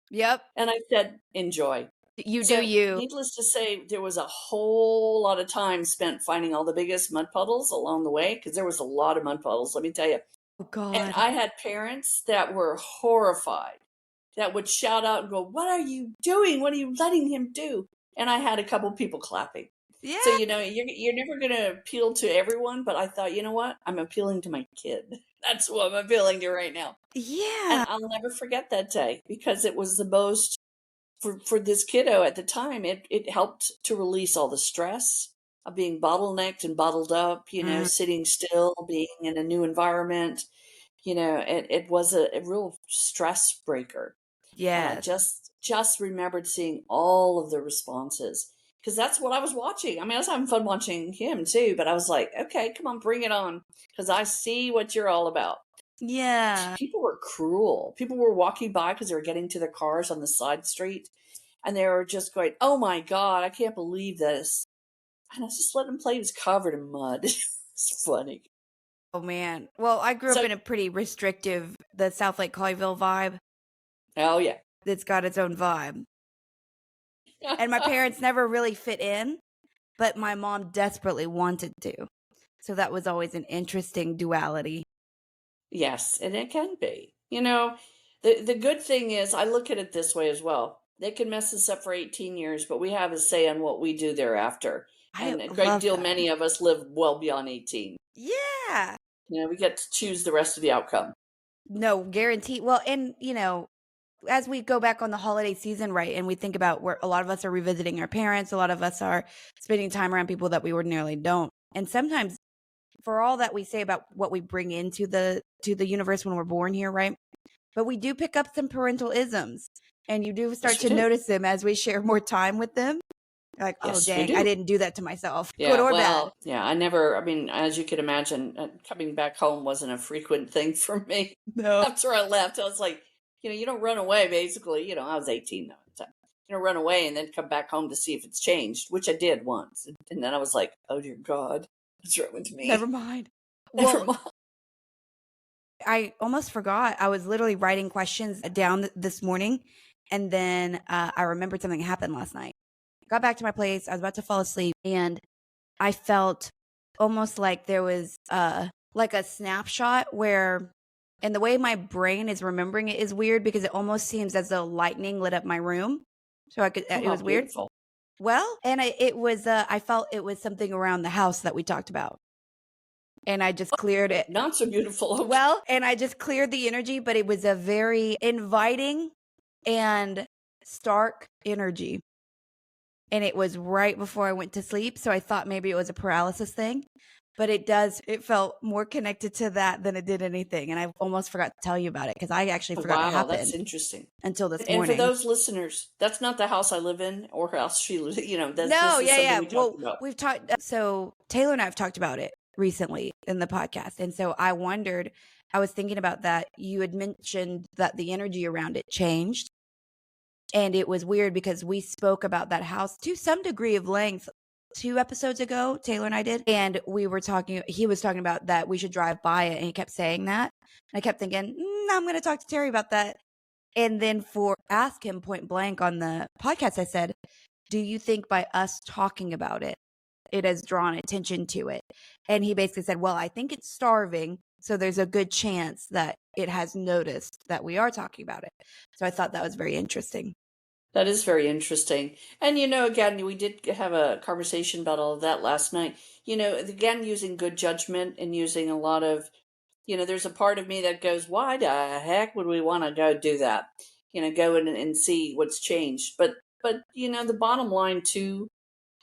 S1: Yep.
S2: And I said, "Enjoy."
S1: You do
S2: So,
S1: you.
S2: needless to say, there was a whole lot of time spent finding all the biggest mud puddles along the way, because there was a lot of mud puddles, let me tell you.
S1: Oh,
S2: And
S1: God.
S2: I had parents that were horrified, that would shout out and go, "What are you doing? What are you letting him do?" And I had a couple people clapping. So,
S1: Yeah.
S2: you're never going to appeal to everyone, but I thought, you know what? I'm appealing to my kid. That's who I'm appealing to right now. And
S1: Yeah.
S2: I'll never forget that day, because it was the most, for this kiddo at the time, it helped to release all the stress of being bottlenecked and bottled up,
S1: Mm,
S2: sitting still, being in a new environment. It was a real stress breaker. And I
S1: yes.
S2: just remembered seeing all of the responses, because that's what I was watching. I mean, I was having fun watching him too, but I was like, okay, come on, bring it on, because I see what you're all about.
S1: Yeah.
S2: People were cruel. People were walking by because they were getting to their cars on the side street, and they were just going, "Oh my God, I can't believe this." And I just let him play. He was covered in mud. It's funny.
S1: Oh, man. Well, I grew up
S2: So,
S1: in a pretty restrictive, the South Lake Colleyville vibe.
S2: oh yeah.
S1: It's got its own vibe. And my parents never really fit in, but my mom desperately wanted to. So that was always an interesting duality.
S2: Yes, and it can be. The good thing is I look at it this way as well. They can mess us up for 18 years, but we have a say on what we do thereafter.
S1: I
S2: And a great
S1: love
S2: deal,
S1: that.
S2: many of us live well beyond 18.
S1: Yeah.
S2: We get to choose the rest of the outcome.
S1: No, guarantee. Well, and, as we go back on the holiday season, right, and we think about where a lot of us are revisiting our parents, a lot of us are spending time around people that we ordinarily don't. And sometimes, for all that we say about what we bring into the universe when we're born here, right? But we do pick up some parental isms, and you do start
S2: Yes, we
S1: to
S2: do.
S1: notice them as we share more time with them. Like, oh,
S2: Yes, we
S1: dang,
S2: do.
S1: I didn't do that to myself, good
S2: Yeah,
S1: or
S2: well,
S1: bad.
S2: yeah, I mean, as you can imagine, coming back home wasn't a frequent thing for me.
S1: No.
S2: After I left, I was like, you don't run away, basically. I was 18 though at the time. You don't run away and then come back home to see if it's changed, which I did once. And then I was like, oh dear God, what's wrong with me?
S1: Never mind.
S2: Never
S1: Well,
S2: mind.
S1: I almost forgot. I was literally writing questions down this morning, and then I remembered something happened last night. Got back to my place. I was about to fall asleep, and I felt almost like there was like a snapshot where, and the way my brain is remembering it is weird because it almost seems as though lightning lit up my room. So
S2: Oh,
S1: it
S2: how
S1: was weird.
S2: beautiful.
S1: Well, and it was I felt it was something around the house that we talked about. And I just cleared it.
S2: Not so beautiful. Okay.
S1: Well, and I just cleared the energy, but it was a very inviting and stark energy. And it was right before I went to sleep. So I thought maybe it was a paralysis thing, but it felt more connected to that than it did anything. And I almost forgot to tell you about it because I actually forgot it
S2: Wow, that's
S1: happened
S2: interesting.
S1: until this
S2: And for
S1: morning.
S2: those listeners, that's not the house I live in or house she lives.
S1: No,
S2: this is something
S1: yeah.
S2: we talked
S1: Well,
S2: about.
S1: we've talked, so Taylor and I have talked about it recently in the podcast. And so I was thinking about that. You had mentioned that the energy around it changed. And it was weird because we spoke about that house to some degree of length 2 episodes ago, Taylor and I did. And he was talking about that we should drive by it. And he kept saying that. And I kept thinking, I'm going to talk to Terry about that. And then ask him point blank on the podcast, I said, do you think by us talking about it, it has drawn attention to it? And he basically said, well, I think it's starving. So there's a good chance that it has noticed that we are talking about it. So I thought that was very interesting.
S2: That is very interesting. And, again, we did have a conversation about all of that last night. Again, using good judgment and using a lot of, there's a part of me that goes, why the heck would we want to go do that? Go in and see what's changed. But, the bottom line too,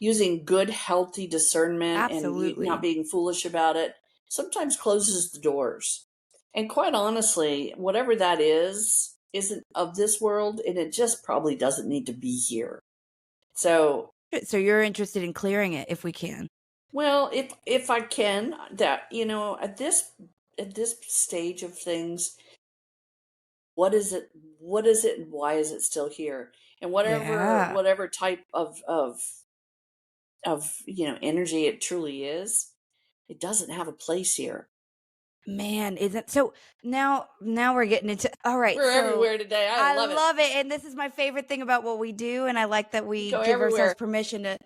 S2: using good, healthy discernment and
S1: Absolutely.
S2: not being foolish about it sometimes closes the doors. And quite honestly, whatever that isn't of this world, and it just probably doesn't need to be here. So
S1: you're interested in clearing it if we can.
S2: Well, if I can, that at this stage of things, what is it, and why is it still here? And whatever type of energy it truly is, it doesn't have a place here.
S1: Man, isn't so now we're getting into all right.
S2: We're
S1: so
S2: everywhere today. I love
S1: it. And this is my favorite thing about what we do. And I like that we
S2: Go
S1: give ourselves
S2: everywhere.
S1: permission to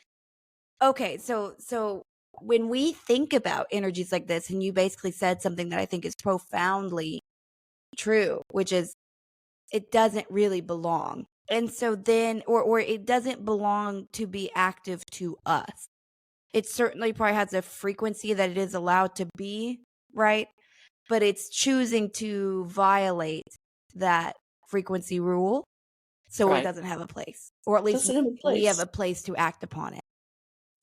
S1: okay, so when we think about energies like this, and you basically said something that I think is profoundly true, which is it doesn't really belong. And so then or it doesn't belong to be active to us. It certainly probably has a frequency that it is allowed to be, right? But it's choosing to violate that frequency rule. So
S2: Right.
S1: it doesn't have a place. Or at least
S2: Doesn't have a place.
S1: we have a place to act upon it.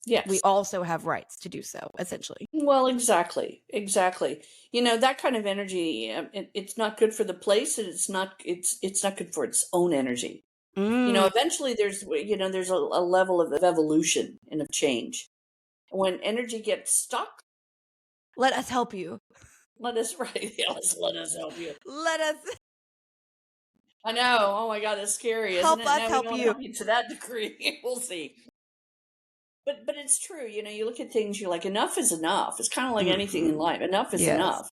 S2: Yes.
S1: We also have rights to do so, essentially.
S2: Well, exactly. That kind of energy, it's not good for the place, and it's not good for its own energy. Eventually there's a level of evolution and of change. When energy gets stuck,
S1: Let us help you.
S2: let us help you.
S1: Let us.
S2: I know. Oh my God, it's scary, isn't
S1: Help
S2: it?
S1: us
S2: No, we
S1: help
S2: don't
S1: you.
S2: help you to that degree. We'll see. But it's true. You look at things. You're like, enough is enough. It's kind of like anything in
S1: Mhm.
S2: life. Enough is
S1: Yes.
S2: enough.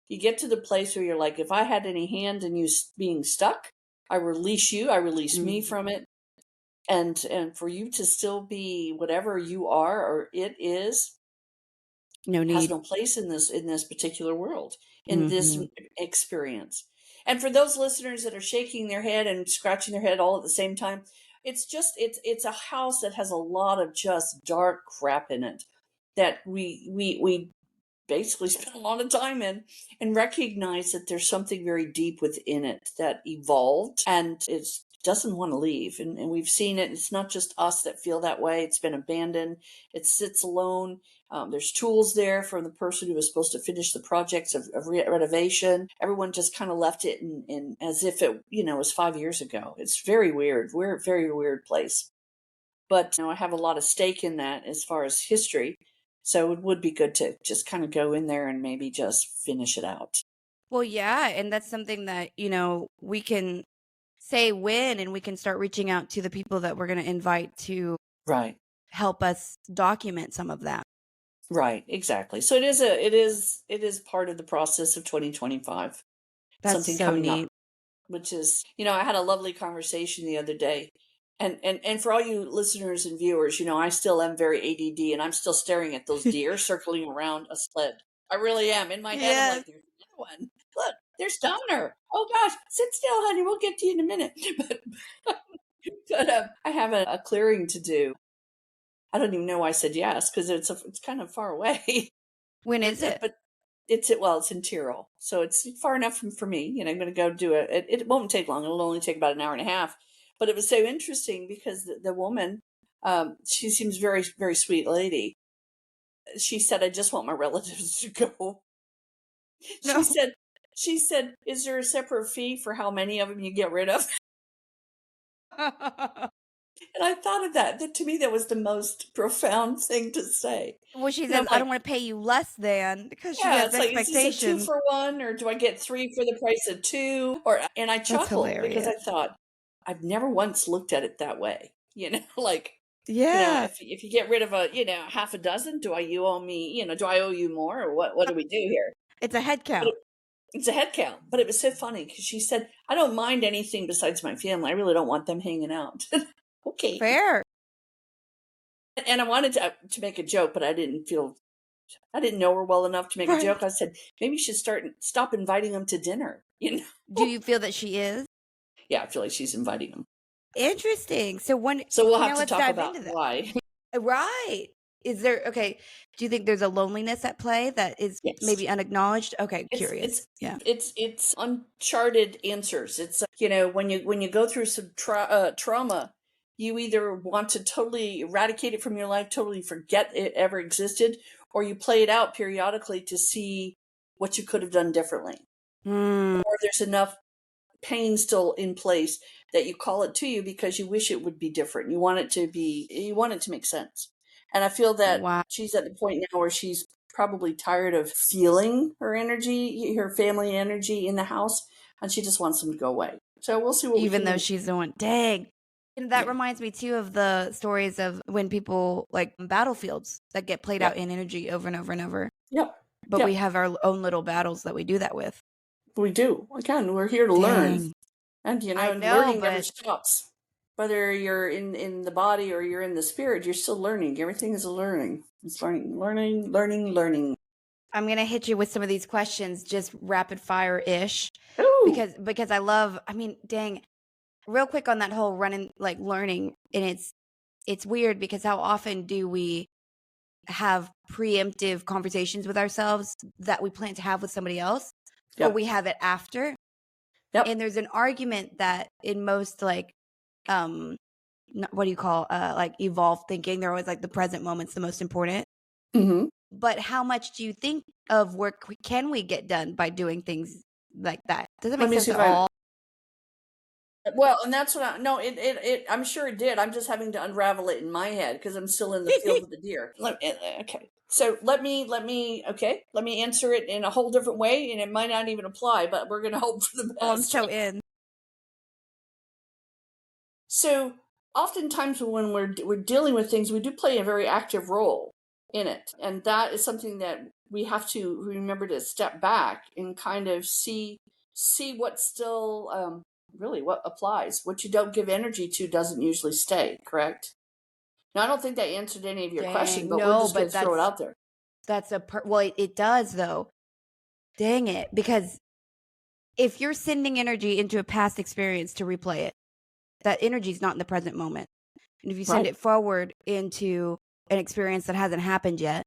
S2: You get to the place where you're like, if I had any hand in you being stuck, I release you. I release me
S1: Mhm.
S2: from it. And for you to still be whatever you are or it is
S1: No
S2: has
S1: need.
S2: no place in this particular world, in this
S1: Mhm.
S2: experience. And for those listeners that are shaking their head and scratching their head all at the same time, it's a house that has a lot of just dark crap in it that we basically spend a lot of time in, and recognize that there's something very deep within it that evolved and it doesn't want to leave. And we've seen it. It's not just us that feel that way. It's been abandoned. It sits alone. There's tools there for the person who was supposed to finish the projects of renovation. Everyone just kind of left it in as if it was 5 years ago. It's very weird. We're a very weird place. But I have a lot of stake in that as far as history. So it would be good to just kind of go in there and maybe just finish it out.
S1: Well, yeah, and that's something that, we can say when, and we can start reaching out to the people that we're going to invite to
S2: Right.
S1: help us document some of that.
S2: Right. Exactly. So it is part of the process of 2025.
S1: That's
S2: Something
S1: so
S2: coming up,
S1: neat.
S2: which is, I had a lovely conversation the other day. And for all you listeners and viewers, I still am very ADD and I'm still staring at those deer circling around a sled. I really am. In my head, I'm
S1: Yes.
S2: like, there's another one. Look, there's Donner. Oh gosh, sit still, honey. We'll get to you in a minute. But I have a clearing to do. I don't even know why I said yes because it's kind of far away.
S1: When
S2: but
S1: is it?
S2: but it's in Tyrol, so it's far enough for me. I'm going to go do it. It won't take long. It'll only take about an hour and a half. But it was so interesting because the woman, she seems very very sweet lady. She said, "I just want my relatives to go." She
S1: No.
S2: said, "She said, is there a separate fee for how many of them you get rid of?" And I thought of that. That to me, that was the most profound thing to say.
S1: Well, she
S2: I'm
S1: says, "I
S2: like,
S1: don't want to pay you less than," because she
S2: yeah,
S1: has
S2: it's like, is this a two
S1: expectations.
S2: for one, or do I get three for the price of two? And I
S1: That's
S2: chuckled because
S1: hilarious.
S2: I thought, I've never once looked at it that way. Like,
S1: Yeah.
S2: if you get rid of half a dozen, you owe me, do I owe you more, or what do we do here?
S1: It's a head
S2: But
S1: count.
S2: it's a head count. But it was so funny because she said, I don't mind anything besides my family. I really don't want them hanging out. Okay.
S1: Fair.
S2: And I wanted to make a joke, but I didn't know her well enough to make a
S1: Right.
S2: joke. I said, maybe you should stop inviting them to dinner.
S1: Do you feel that she is?
S2: Yeah, I feel like she's inviting them.
S1: Interesting. So
S2: So we'll have to
S1: let's
S2: talk
S1: dive
S2: about
S1: into that.
S2: why.
S1: Right. Okay, do you think there's a loneliness at play that is
S2: Yes.
S1: maybe unacknowledged? Okay,
S2: It's
S1: curious.
S2: it's
S1: Yeah.
S2: it's uncharted answers. It's when you go through some trauma, you either want to totally eradicate it from your life, totally forget it ever existed, or you play it out periodically to see what you could have done differently.
S1: Mm,
S2: Or there's enough pain still in place that you call it to you because you wish it would be different. You want it to make sense. And I feel that
S1: wow.
S2: she's at the point now where she's probably tired of feeling her energy, her family energy in the house, and she just wants them to go away. So we'll see what we
S1: Even
S2: can
S1: though
S2: do.
S1: she's the one. Dang. And that
S2: Yeah.
S1: reminds me too of the stories of when people like battlefields that get played out
S2: Yep.
S1: in energy over and over and over.
S2: Yep.
S1: But we
S2: Yep.
S1: have our own little battles that we do that with.
S2: We do. Again, we're here to learn.
S1: Dang.
S2: And
S1: I know,
S2: learning never
S1: but
S2: stops. Whether you're in the body or you're in the spirit, you're still learning. Everything is a learning. It's learning, learning, learning, learning.
S1: I'm gonna hit you with some of these questions, just rapid fire ish,
S2: Ooh.
S1: because I love. I mean, dang, real quick on that whole running like learning, and it's weird because how often do we have preemptive conversations with ourselves that we plan to have with somebody else, or
S2: Yep.
S1: we have it after?
S2: Yep.
S1: And there's an argument that in most like what do you call like evolved thinking, they're always like the present moment's the most important.
S2: Mm-hmm.
S1: But how much do you think of work can we get done by doing things like that? Does that
S2: Let
S1: make
S2: me
S1: sense
S2: see if
S1: at
S2: I.
S1: all?
S2: Well, and that's what I. No, it. I'm sure it did. I'm just having to unravel it in my head because I'm still in the field with the deer. Okay. So let me answer it in a whole different way, and it might not even apply, but we're going to hope for the
S1: Oh, I'm
S2: best.
S1: so in.
S2: So oftentimes when we're dealing with things, we do play a very active role in it, and that is something that we have to remember to step back and kind of see what still really what applies. What you don't give energy to doesn't usually stay. Correct? Now I don't think that answered any of your question,
S1: Dang,
S2: but we're
S1: no,
S2: just going
S1: but
S2: to throw it out there.
S1: that's well, it does though. Dang it, because if you're sending energy into a past experience to replay it, that energy is not in the present moment. And if you send
S2: Right?
S1: it forward into an experience that hasn't happened yet,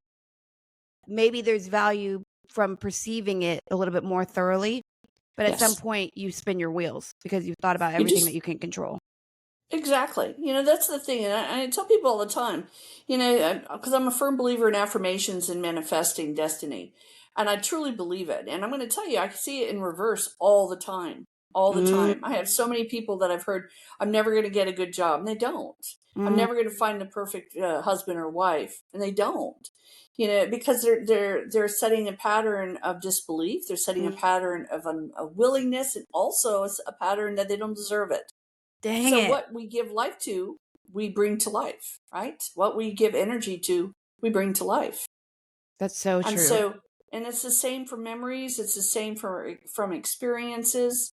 S1: maybe there's value from perceiving it a little bit more thoroughly. But at some
S2: Yes.
S1: point, you spin your wheels because you've thought about
S2: You
S1: everything that
S2: just
S1: you can control.
S2: exactly. That's the thing. And I tell people all the time, because I'm a firm believer in affirmations and manifesting destiny. And I truly believe it. And I'm going to tell you, I see it in reverse all the time. All the time. I have so many people that I've heard, I'm never going to get a good job. And they don't. I'm
S1: Mm,
S2: never going to find the perfect husband or wife. And they don't. Because they're setting a pattern of disbelief. They're setting a
S1: mm,
S2: pattern of a willingness, and also a pattern that they don't deserve it.
S1: dang
S2: So
S1: it.
S2: what we give life to, we bring to life, right? What we give energy to, we bring to life.
S1: That's so
S2: And
S1: true.
S2: so, and it's the same for memories. It's the same from experiences.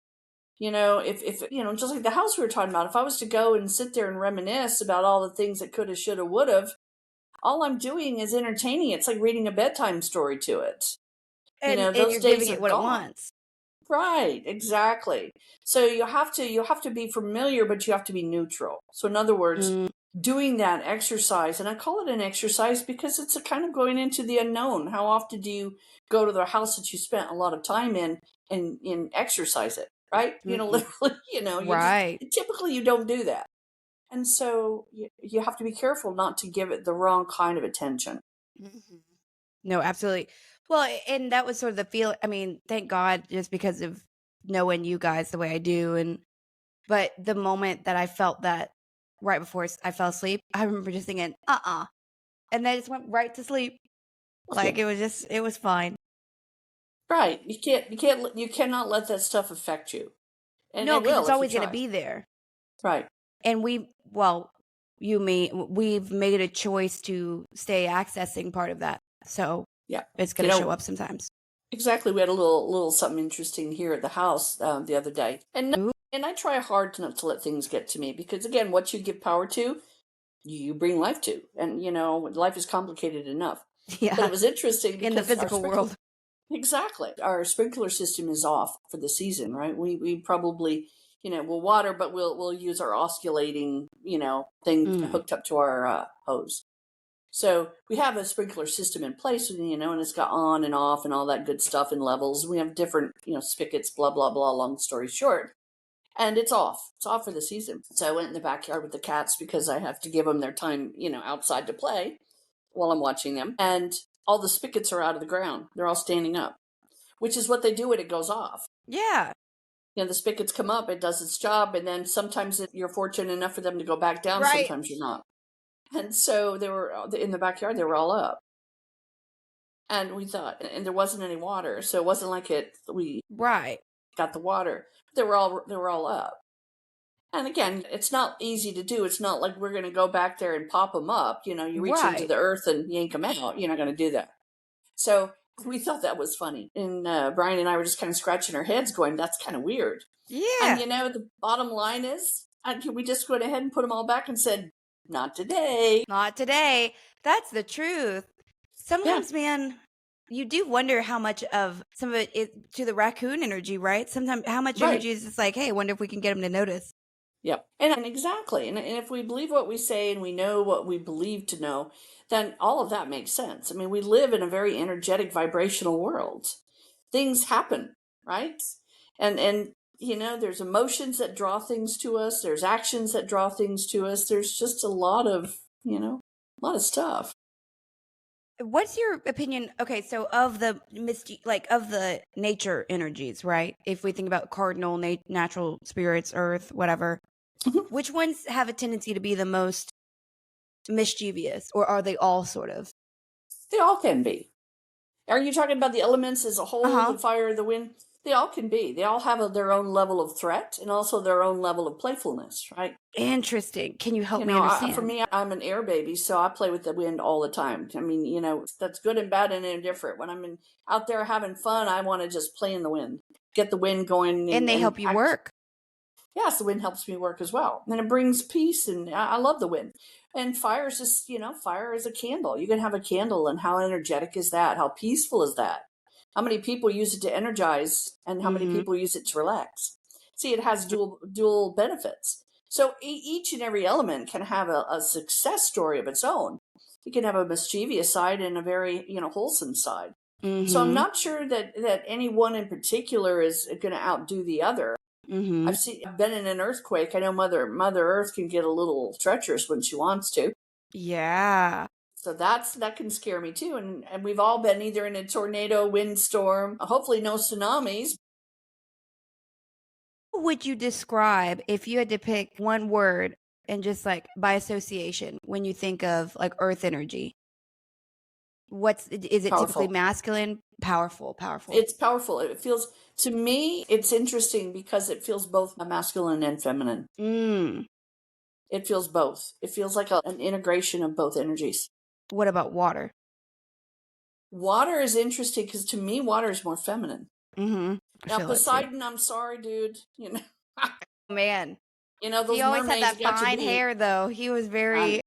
S2: If just like the house we were talking about, if I was to go and sit there and reminisce about all the things that coulda, shoulda, woulda, all I'm doing is entertaining it. It's like reading a bedtime story to it.
S1: And
S2: Those
S1: you're giving
S2: days
S1: it
S2: are
S1: what it
S2: gone.
S1: wants.
S2: Right, exactly. So you have to be familiar, but you have to be neutral. So in other words,
S1: Mm,
S2: doing that exercise, and I call it an exercise because it's a kind of going into the unknown. How often do you go to the house that you spent a lot of time in and exercise it, right?
S1: mm-mm.
S2: Literally, you just
S1: Right.
S2: typically you don't do that. And so you have to be careful not to give it the wrong kind of attention.
S1: Mhm. No, absolutely. Well, and that was sort of the feel. I mean, thank God, just because of knowing you guys the way I do, but the moment that I felt that right before I fell asleep, I remember just thinking, and then I just went right to sleep.
S2: Yeah.
S1: Like it was fine.
S2: Right. You cannot let that stuff affect you. And
S1: No,
S2: it
S1: because
S2: will
S1: it's
S2: if you
S1: always going to
S2: try.
S1: be there.
S2: Right.
S1: And well, we've made a choice to stay accessing part of that. So
S2: Yeah.
S1: it's going
S2: You
S1: to show
S2: know,
S1: up sometimes.
S2: exactly. We had a little something interesting here at the house the other day. And
S1: Ooh,
S2: and I try hard not to let things get to me because again, what you give power to, you bring life to. And life is complicated enough. But it
S1: yeah,
S2: was interesting
S1: in the
S2: because our
S1: physical
S2: sprinkler
S1: world.
S2: exactly. Our sprinkler system is off for the season, right? We probably, we'll water, but we'll use our osculating, thing
S1: Mm,
S2: hooked up to our hose. So we have a sprinkler system in place, and it's got on and off and all that good stuff and levels. We have different, spigots, blah, blah, blah, long story short. And it's off. It's off for the season. So I went in the backyard with the cats because I have to give them their time, outside to play while I'm watching them. And all the spigots are out of the ground. They're all standing up, which is what they do when it goes off.
S1: yeah,
S2: The spigots come up, it does its job, and then sometimes you're fortunate enough for them to go back down,
S1: right.
S2: sometimes you're not. And so they were in the backyard, they were all up. And we thought, and there wasn't any water, so it wasn't like we
S1: Right.
S2: got the water. They were all up. And again, it's not easy to do. It's not like we're going to go back there and pop them up. You reach into
S1: Right.
S2: the earth and yank them out. You're not going to do that. So we thought that was funny. And Brian and I were just kind of scratching our heads going, that's kind of weird. And
S1: Yeah.
S2: the bottom line is, we just went ahead and put them all back and said, not today.
S1: Not today. That's the truth.
S2: Yeah,
S1: Sometimes, man, you do wonder how much of some of it is to the raccoon energy, right? Sometimes how much
S2: right.
S1: energy is just like, hey, I wonder if we can get him to notice.
S2: Yep. And exactly. And if we believe what we say and we know what we believe to know, then all of that makes sense. I mean, we live in a very energetic, vibrational world. Things happen, right? And there's emotions that draw things to us. There's actions that draw things to us. There's just a lot of stuff.
S1: What's your opinion? Okay, so of the like of the nature energies, right? If we think about cardinal, natural spirits, earth, whatever,
S2: Mhm.
S1: which ones have a tendency to be the most mischievous, or are they all sort of?
S2: They all can be. Are you talking about the elements as a
S1: Uh
S2: whole,
S1: huh.
S2: the fire, the wind? They all can be. They all have their own level of threat and also their own level of playfulness, right?
S1: Interesting. Can you help
S2: You
S1: me
S2: know,
S1: understand?
S2: for me, I'm an air baby, so I play with the wind all the time. I mean, you know, that's good and bad and indifferent. When I'm out there having fun, I want to just play in the wind, get the wind going,
S1: And they help you work.
S2: Yes, the wind helps me work as well, and it brings peace, and I love the wind. And fire is just, you know, fire is a candle. You can have a candle, and how energetic is that? How peaceful is that? How many people use it to energize, and how many people use it to relax? See, it has dual benefits. So each and every element can have a success story of its own. It can have a mischievous side and a very, you know, wholesome side. So I'm not sure that any one in particular is going to outdo the other. I've been in an earthquake. I know Mother Earth can get a little treacherous when she wants to.
S1: Yeah.
S2: So that can scare me too. And we've all been either in a tornado, windstorm, hopefully no tsunamis.
S1: How would you describe, if you had to pick one word and just like by association, when you think of like earth energy? Is it
S2: Powerful.
S1: typically masculine? Powerful.
S2: It's powerful. It feels, to me, it's interesting because it feels both masculine and feminine. It feels both. It feels like an integration of both energies.
S1: What about water?
S2: Water is interesting because to me, water is more feminine. Now, Poseidon, I'm sorry, dude. You know,
S1: man,
S2: you know those
S1: he always
S2: mermaids
S1: had that
S2: got
S1: fine
S2: to be,
S1: hair, though. He was very.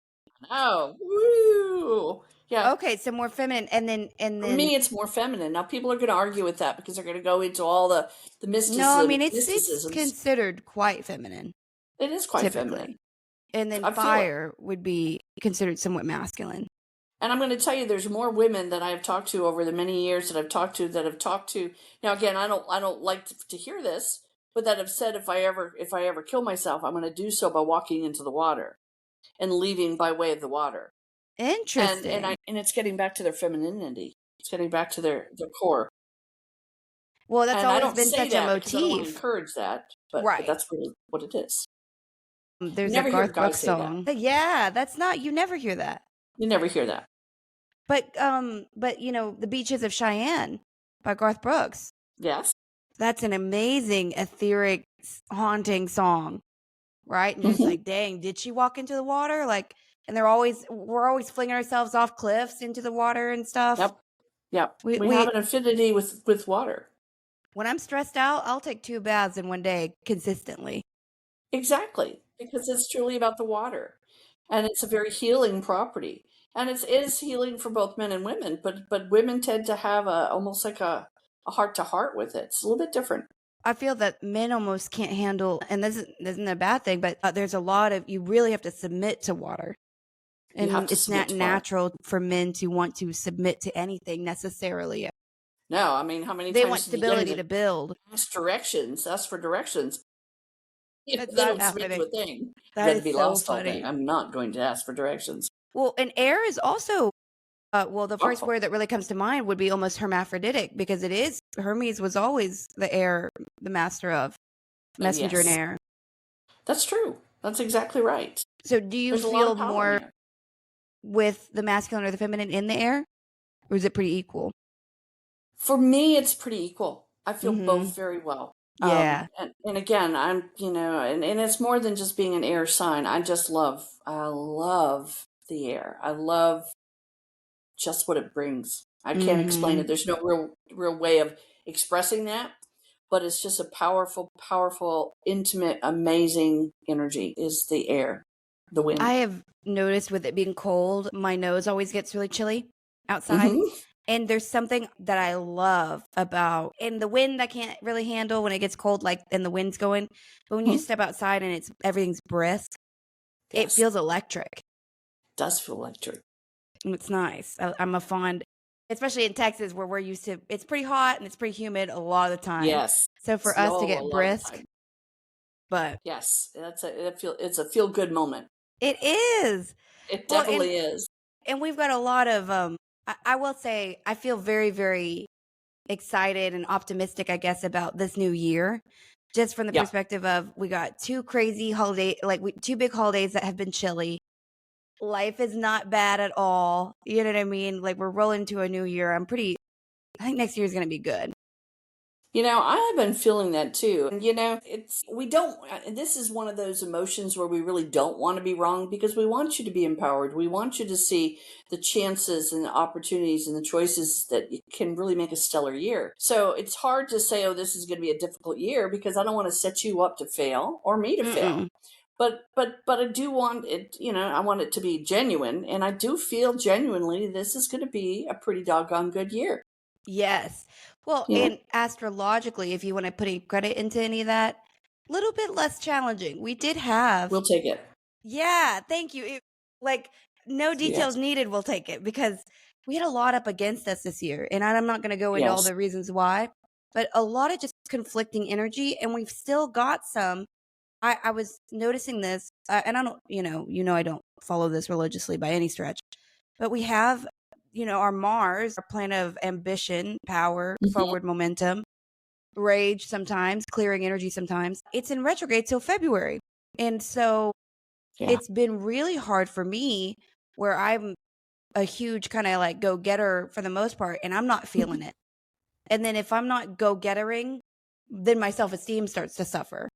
S2: Oh, woo! Yeah.
S1: Okay, so more feminine, and then
S2: For me, it's more feminine. Now, people are going to argue with that because they're going to go into all the mysticism.
S1: No, I mean it's considered quite feminine.
S2: It is quite feminine.
S1: And then fire would be considered somewhat masculine.
S2: And I'm going to tell you, there's more women that I have talked to over the many years that have talked to. Now, again, I don't like to hear this, but that have said if I ever kill myself, I'm going to do so by walking into the water and leaving by way of the water.
S1: Interesting.
S2: And it's getting back to their femininity. It's getting back to their core.
S1: Well, that's always been such a motif.
S2: I don't want to encourage that, but that's really what it is.
S1: There's a Garth Brooks song. Yeah, that's not. You never hear that.
S2: You never hear that.
S1: But you know, The Beaches of Cheyenne by Garth Brooks.
S2: Yes.
S1: That's an amazing, etheric, haunting song, right? And it's like, dang, did she walk into the water? Like, and we're always flinging ourselves off cliffs into the water and stuff.
S2: Yep. We have an affinity with water.
S1: When I'm stressed out, I'll take 2 baths in one day consistently.
S2: Exactly, because it's truly about the water, and it's a very healing property, and it is healing for both men and women. But women tend to have almost like a heart to heart with it. It's a little bit different.
S1: I feel that men almost can't handle, and this isn't a bad thing, but there's a lot of, you really have to submit to water. And it's not natural for men to want to submit to anything necessarily.
S2: No, I mean, how many
S1: they
S2: times
S1: want stability to build?
S2: Ask for directions. If
S1: That's
S2: they don't
S1: happening.
S2: submit to a thing,
S1: that is
S2: be
S1: so
S2: lost
S1: funny.
S2: all day. I'm not going to ask for directions.
S1: Well, and air is also, the first word that really comes to mind would be almost hermaphroditic, because it is. Hermes was always the master of messenger in air.
S2: That's true. That's exactly right.
S1: So do you feel more with the masculine or the feminine in the air, or is it pretty equal?
S2: For me, it's pretty equal. I feel both very well.
S1: Yeah.
S2: And again, I'm, and it's more than just being an air sign. I love the air. I love just what it brings. I can't explain it. There's no real way of expressing that, but it's just a powerful, powerful, intimate, amazing energy is the air, the wind.
S1: I have noticed with it being cold, my nose always gets really chilly outside. And there's something that I love about, and the wind I can't really handle when it gets cold, like, and the wind's going. But when you step outside and everything's brisk, it feels electric. It
S2: does feel electric.
S1: And it's nice. I'm a fond, especially in Texas where we're used to, it's pretty hot and it's pretty humid a lot of the time.
S2: Yes.
S1: So for us to get brisk, but
S2: yes, it's a feel good moment.
S1: It is.
S2: It definitely is.
S1: And we've got a lot of, I will say, I feel very, very excited and optimistic, I guess, about this new year. Just from the perspective of, we got 2 crazy holidays, 2 big holidays that have been chilly. Life is not bad at all. You know what I mean? Like, we're rolling into a new year. I think next year is going to be good.
S2: I have been feeling that too. And, this is one of those emotions where we really don't want to be wrong because we want you to be empowered. We want you to see the chances and the opportunities and the choices that can really make a stellar year. So it's hard to say, oh, this is going to be a difficult year because I don't want to set you up to fail or me to fail. But I do want it, I want it to be genuine. And I do feel genuinely this is going to be a pretty doggone good year.
S1: Yes. Well, and astrologically, if you want to put any credit into any of that, a little bit less challenging. We did have.
S2: We'll take it.
S1: Yeah, thank you. No details needed, we'll take it because we had a lot up against us this year. And I'm not going to go into all the reasons why, but a lot of just conflicting energy. And we've still got some. I was noticing this, and I don't, I don't follow this religiously by any stretch, but we have, our Mars, our planet of ambition, power, forward momentum, rage sometimes, clearing energy sometimes. It's in retrograde till February. And so it's been really hard for me where I'm a huge kind of like go-getter for the most part, and I'm not feeling it. And then if I'm not go-gettering, then my self-esteem starts to suffer.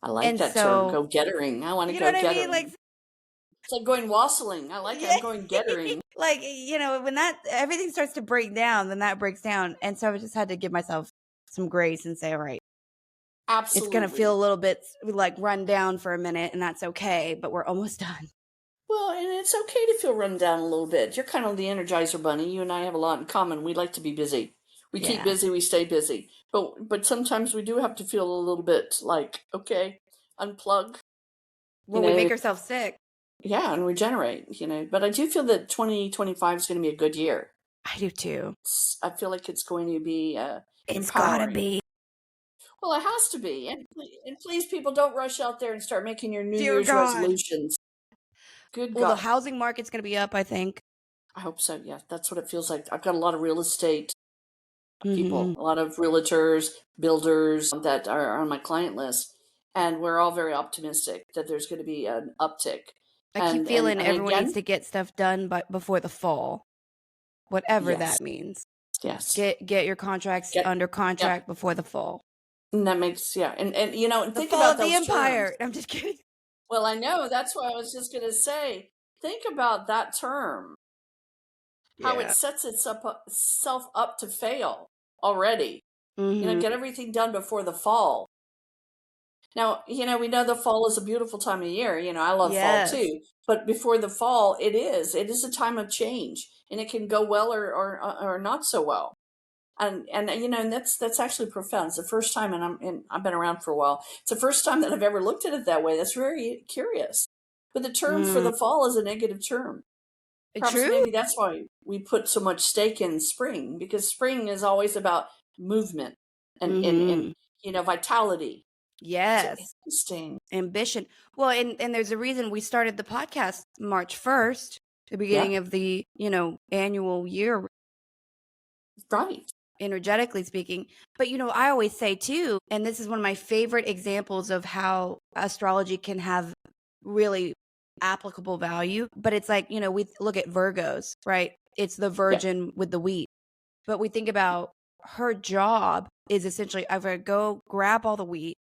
S2: I like that term, go-gettering. I want to go-gettering.
S1: What I mean? Like,
S2: it's like going wassailing. I like it. I'm going gettering.
S1: When everything starts to break down, then that breaks down. And so I just had to give myself some grace and say, all right,
S2: absolutely,
S1: it's going to feel a little bit like run down for a minute, and that's okay, but we're almost done.
S2: Well, and it's okay to feel run down a little bit. You're kind of the Energizer Bunny. You and I have a lot in common. We like to be busy. We keep busy, we stay busy. But sometimes we do have to feel a little bit like, okay, unplug.
S1: Well, we make ourselves sick.
S2: Yeah, and regenerate, But I do feel that 2025 is going to be a good year.
S1: I do too.
S2: I feel like it's going to be
S1: it's got to be.
S2: Well, it has to be. And please, people, don't rush out there and start making your New Year's resolutions. Good God.
S1: Well, the housing market's going to be up, I think.
S2: I hope so, yeah. That's what it feels like. I've got a lot of real estate people, a lot of realtors, builders that are on my client list. And we're all very optimistic that there's going to be an uptick.
S1: I keep feeling everyone needs to get stuff done before the fall, whatever that means.
S2: Yes.
S1: Get your contracts under contract before the fall.
S2: And that makes, and think
S1: fall
S2: about
S1: of the empire.
S2: Terms.
S1: I'm just kidding.
S2: Well, I know. That's what I was just going to say. Think about that term. How it sets itself up to fail already. Get everything done before the fall. Now, we know the fall is a beautiful time of year. I love fall too. But before the fall, it is a time of change, and it can go well or not so well. And that's actually profound. It's the first time, and I've been around for a while. It's the first time that I've ever looked at it that way. That's very curious. But the term for the fall is a negative term. Perhaps maybe that's why we put so much stake in spring, because spring is always about movement and vitality.
S1: Yes.
S2: Interesting.
S1: Ambition. Well, and there's a reason we started the podcast March 1st, the beginning of the, annual year.
S2: Right.
S1: Energetically speaking. But, I always say too, and this is one of my favorite examples of how astrology can have really applicable value, but it's like, we look at Virgos, right? It's the virgin with the wheat. But we think about her job is essentially either go grab all the wheat,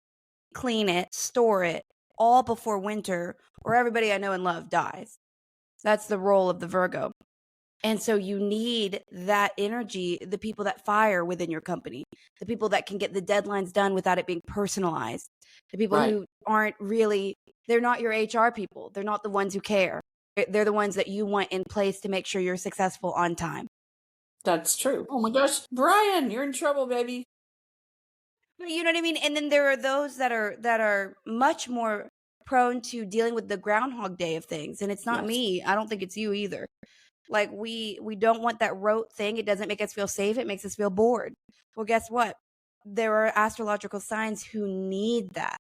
S1: clean it, store it, all before winter, or everybody I know and love dies. That's the role of the Virgo. And so you need that energy, the people that fire within your company, the people that can get the deadlines done without it being personalized, the people who aren't really, they're not your HR people. They're not the ones who care. They're the ones that you want in place to make sure you're successful on time.
S2: That's true. Oh my gosh, Brian, you're in trouble, baby.
S1: But you know what I mean? And then there are those that are much more prone to dealing with the Groundhog Day of things. And it's not me. I don't think it's you either. Like we don't want that rote thing. It doesn't make us feel safe. It makes us feel bored. Well, guess what? There are astrological signs who need that.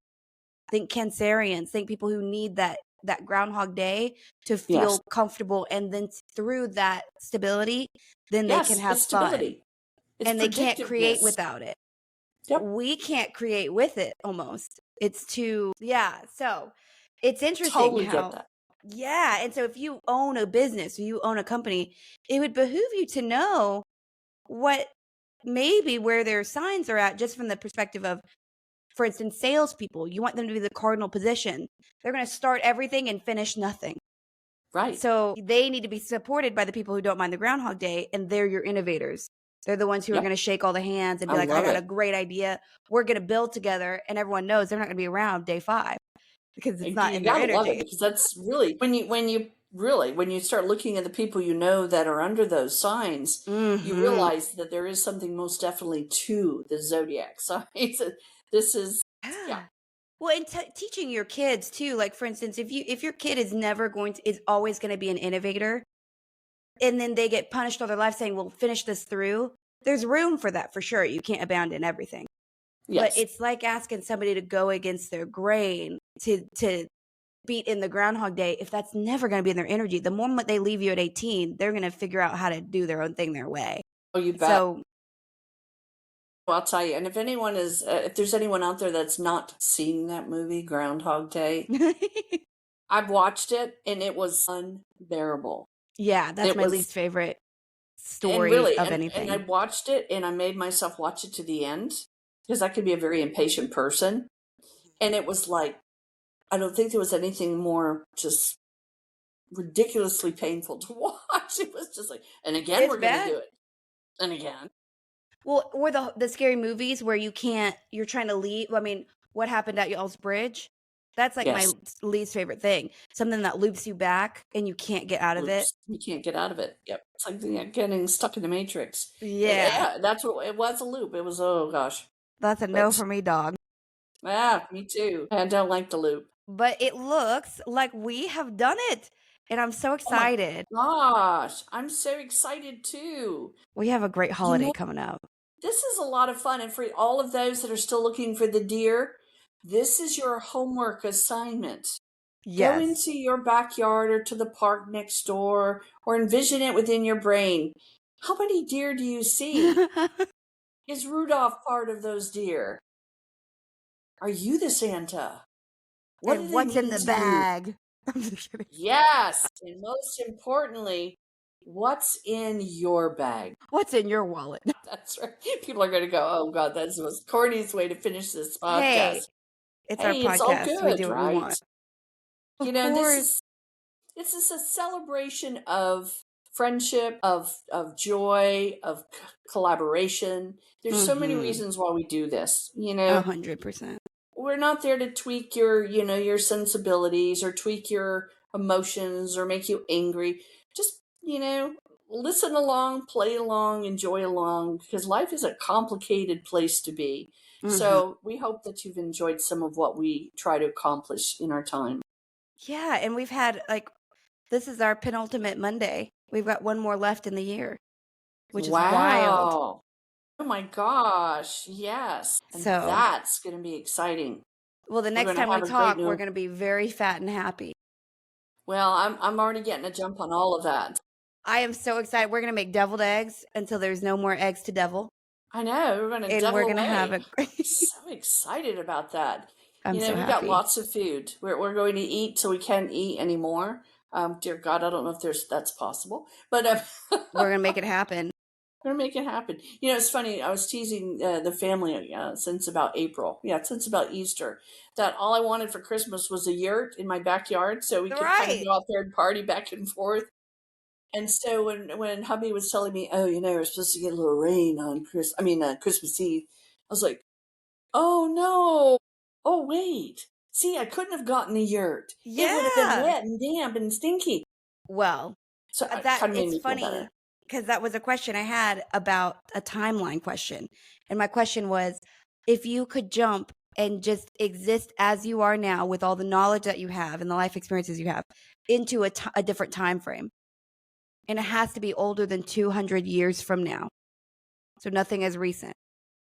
S1: Think Cancerians. Think people who need that Groundhog Day to feel comfortable, and then through that stability, then they can have fun. And they can't create without it. Yep. We can't create with it. Almost. It's too So it's interesting.
S2: Totally get that.
S1: Yeah. And so if you own a business, or you own a company, it would behoove you to know what maybe where their signs are at, just from the perspective of, for instance, salespeople, you want them to be the cardinal position. They're going to start everything and finish nothing.
S2: Right.
S1: So they need to be supported by the people who don't mind the Groundhog Day, and they're your innovators. They're the ones who are
S2: Yep.
S1: going to shake all the hands and be
S2: I
S1: like, I
S2: love
S1: got a
S2: it.
S1: great idea. We're going to build together. And everyone knows they're not going to be around day 5 because it's not
S2: You
S1: in their
S2: gotta love it,
S1: energy.
S2: because that's really when you start looking at the people you know that are under those signs, you realize that there is something most definitely to the zodiac signs. This is, yeah,
S1: Yeah. Well, and teaching your kids too, like for instance, if your kid is always going to be an innovator, and then they get punished all their life saying, "Well, finish this through." There's room for that for sure. You can't abandon everything. But
S2: yes.
S1: it's like asking somebody to go against their grain to beat in the Groundhog Day. If that's never going to be in their energy, the moment they leave you at 18, they're going to figure out how to do their own thing their way.
S2: Oh, you bet.
S1: So
S2: Well, I'll tell you, and if there's anyone out there that's not seen that movie, Groundhog Day, I've watched it and it was unbearable.
S1: yeah, that's
S2: It
S1: my
S2: was,
S1: least favorite
S2: and
S1: story
S2: really,
S1: of
S2: and I
S1: anything.
S2: watched it and I made myself watch it to the end because I could be a very impatient person. And it was like, I don't think there was anything more just ridiculously painful to watch. It was just like, and again,
S1: It's
S2: we're going to
S1: bad.
S2: do it. And again.
S1: Well, or the scary movies where you're trying to leave. I mean, what happened at y'all's bridge? That's like my
S2: Yes.
S1: least favorite thing. Something that loops you back and you can't get out of it.
S2: Loops. You can't get out of it. Yep. It's like getting stuck in the matrix.
S1: Yeah,
S2: Yeah, that's what it was, a loop. It was, oh gosh.
S1: that's a no
S2: But
S1: for me, dog.
S2: me too. I don't like the loop.
S1: But it looks like we have done it, and I'm so
S2: Oh my
S1: excited.
S2: gosh. I'm so excited too.
S1: We have a great
S2: You
S1: holiday
S2: know,
S1: coming up.
S2: this is a lot of fun. And for all of those that are still looking for the deer, this is your homework assignment. Go
S1: Yes.
S2: into your backyard or to the park next door or envision it within your brain. How many deer do you see? Is Rudolph part of those deer? Are you the Santa? What do
S1: And
S2: they
S1: what's in
S2: mean
S1: the
S2: to you?
S1: bag? I'm just kidding.
S2: Yes. And most importantly, what's in your bag?
S1: What's in your wallet?
S2: That's right. People are going to go, oh, God, that's the most corniest way to finish this
S1: Hey,
S2: podcast.
S1: it's our
S2: Hey, it's all
S1: podcast. We
S2: good,
S1: do what we
S2: right?
S1: want.
S2: You
S1: Of
S2: know,
S1: course.
S2: this is a celebration of friendship, of joy, of collaboration. There's so many reasons why we do this.
S1: 100%.
S2: We're not there to tweak your sensibilities or tweak your emotions or make you angry. Just, listen along, play along, enjoy along, because life is a complicated place to be. So we hope that you've enjoyed some of what we try to accomplish in our time.
S1: Yeah, and we've had this is our penultimate Monday. We've got one more left in the year, which is wild.
S2: Wow. Oh my gosh. Yes. And
S1: So,
S2: that's going to be exciting.
S1: well, the
S2: We're
S1: next
S2: going to
S1: time we
S2: have a great
S1: talk, we're
S2: new.
S1: going to be very fat and happy.
S2: Well, I'm already getting a jump on all of that.
S1: I am so excited. We're going to make deviled eggs until there's no more eggs to devil.
S2: I know. We're going to
S1: And we're
S2: devil
S1: going to have
S2: away.
S1: a great.
S2: So excited about that.
S1: I'm so
S2: We got
S1: happy.
S2: lots of food. We're going to eat till we can't eat anymore. Dear God, I don't know if that's possible, but
S1: We're going to make it happen.
S2: we're gonna make it happen. It's funny. I was teasing the family since about April. Yeah, since about Easter. That all I wanted for Christmas was a yurt in my backyard, so we could kind of
S1: Right.
S2: go out there and party back and forth. And so when hubby was telling me, oh, we're supposed to get a little rain on Christmas Eve, I was like, oh no, oh wait, see, I couldn't have gotten a yurt. It would have been
S1: Yeah.
S2: wet and damp and stinky.
S1: Well,
S2: So it
S1: that
S2: kind of made
S1: it's
S2: me feel
S1: funny
S2: better.
S1: because that was a question I had about a timeline question. And my question was, if you could jump and just exist as you are now with all the knowledge that you have and the life experiences you have into a different time frame, and it has to be older than 200 years from now, so nothing as recent,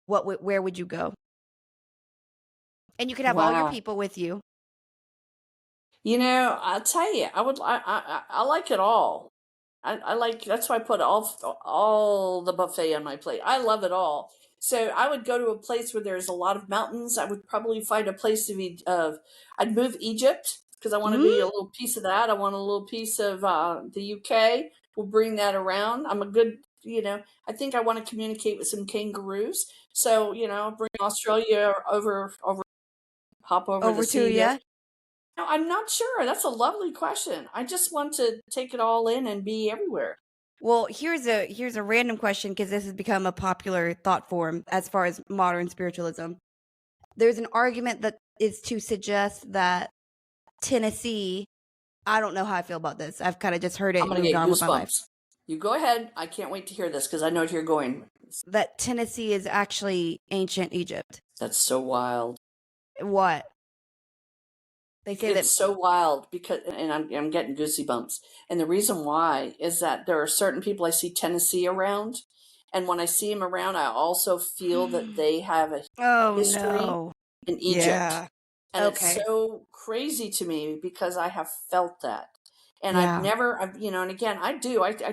S1: where would you go? And you could have all your
S2: Wow.
S1: people with you.
S2: I'll tell you, I like it all. I like, that's why I put all the buffet on my plate. I love it all. So I would go to a place where there's a lot of mountains. I would probably find a place I'd move Egypt because I want to be a little piece of that. I want a little piece of the UK. We'll bring that around. I'm a good I think I want to communicate with some kangaroos. So, bring Australia hop over the
S1: Over to
S2: sea there.
S1: ya.
S2: No, I'm not sure. That's a lovely question. I just want to take it all in and be everywhere.
S1: Well, here's a random question, because this has become a popular thought form as far as modern spiritualism. There's an argument that is to suggest that Tennessee, I don't know how I feel about this. I've kind of just heard it
S2: I'm
S1: and
S2: going to
S1: moved
S2: get
S1: on with my life.
S2: goosebumps. You go ahead. I can't wait to hear this because I know where you're going.
S1: That Tennessee is actually ancient Egypt.
S2: That's so wild.
S1: What? They say
S2: It's so wild because, and I'm getting goosey bumps. And the reason why is that there are certain people I see Tennessee around, and when I see them around, I also feel that they have a history
S1: no.
S2: in Egypt.
S1: Yeah.
S2: And
S1: Okay.
S2: it's so crazy to me because I have felt that. And
S1: Yeah.
S2: and again, I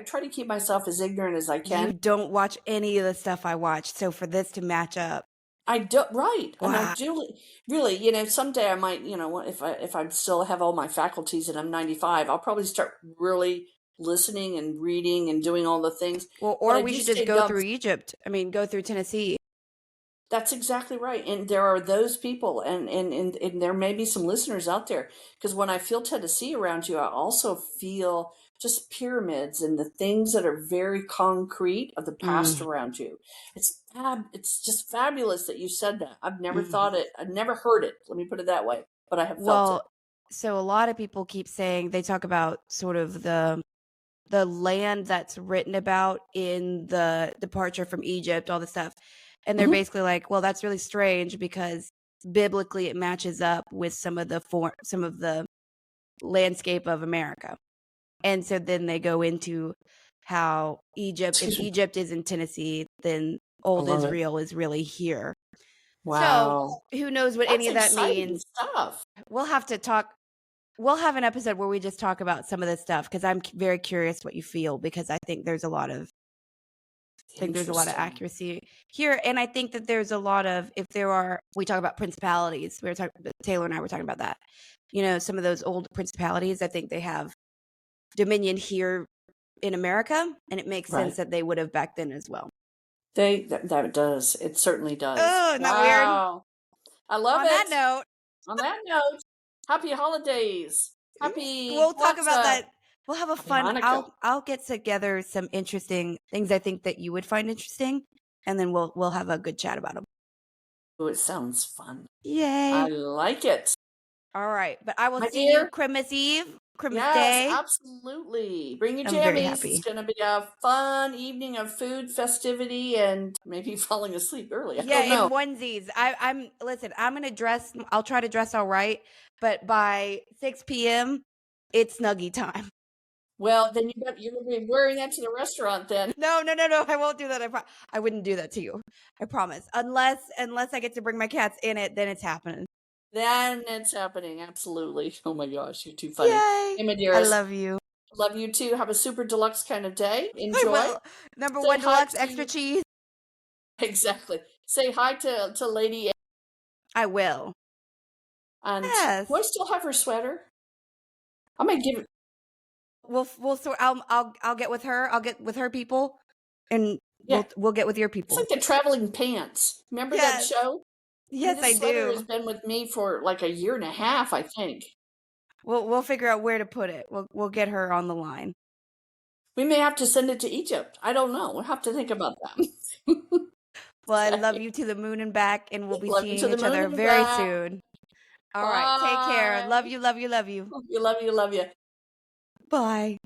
S2: try to keep myself as ignorant as I can.
S1: You don't watch any of the stuff I watch, so for this to match up.
S2: I do, right. And I
S1: Wow.
S2: do really, someday I might, if I still have all my faculties and I'm 95, I'll probably start really listening and reading and doing all the things.
S1: Well,
S2: But
S1: or
S2: I
S1: we
S2: do
S1: should just
S2: stay
S1: go
S2: dumb.
S1: through Egypt. I mean, go through Tennessee.
S2: That's exactly right. And there are those people, and there may be some listeners out there, because when I feel Tennessee around you, I also feel just pyramids and the things that are very concrete of the past around you. It's just fabulous that you said that. I've never thought it. I've never heard it. Let me put it that way. But I have felt it.
S1: So a lot of people keep saying, they talk about sort of the land that's written about in the departure from Egypt, all this stuff. And they're basically like, well, that's really strange because biblically it matches up with some of the landscape of America. And so then they go into how if Egypt is in Tennessee, then old
S2: love it.
S1: Israel is really here.
S2: Wow.
S1: So who knows what any of
S2: That's
S1: that
S2: exciting
S1: means?
S2: stuff.
S1: We'll have to talk. We'll have an episode where we just talk about some of this stuff, because I'm very curious what you feel, because I think there's a lot of accuracy here. And I think that there's a lot of, we talk about principalities. Taylor and I were talking about that. Some of those old principalities, I think they have dominion here in America, and it makes sense that they would have back then as well.
S2: That does. It certainly does.
S1: Oh, isn't that weird?
S2: I love it.
S1: On that note,
S2: happy holidays.
S1: We'll talk about that. We'll have a fun.
S2: Hanukkah.
S1: I'll get together some interesting things I think that you would find interesting, and then we'll have a good chat about them.
S2: Oh, it sounds fun.
S1: Yay!
S2: I like it.
S1: All right, but I will see you CRIMMUS Eve, CRIMMUS Day.
S2: Yes, absolutely. Bring your jammies.
S1: I'm very happy.
S2: It's going to be a fun evening of food, festivity, and maybe falling asleep early. I don't know.
S1: In onesies. Listen, I'm going to dress. I'll try to dress all right, but by 6 p.m., it's snuggie time.
S2: Well, then you're going to be wearing that to the restaurant then.
S1: No. I won't do that. I wouldn't do that to you. I promise. Unless I get to bring my cats in it, then it's happening.
S2: Then it's happening. Absolutely. Oh my gosh, you're too funny.
S1: Yay.
S2: Hey, my dearest.
S1: I love you.
S2: Love you too. Have a super deluxe kind of day. Enjoy.
S1: Number one deluxe, extra cheese.
S2: Exactly. Say hi to Lady.
S1: I will.
S2: And do I still have her sweater? I might give it.
S1: I'll get with her. I'll get with her people, and we'll get with your people.
S2: It's like the traveling pants. Remember that show?
S1: Yes, I do.
S2: Sweater has been with me for like a year and a half, I think.
S1: We'll figure out where to put it. We'll get her on the line.
S2: We may have to send it to Egypt. I don't know. We'll have to think about that.
S1: Well, I love you to the moon and back, and we'll be seeing each other very soon. All right, take care. Love you.
S2: Love you. Bye.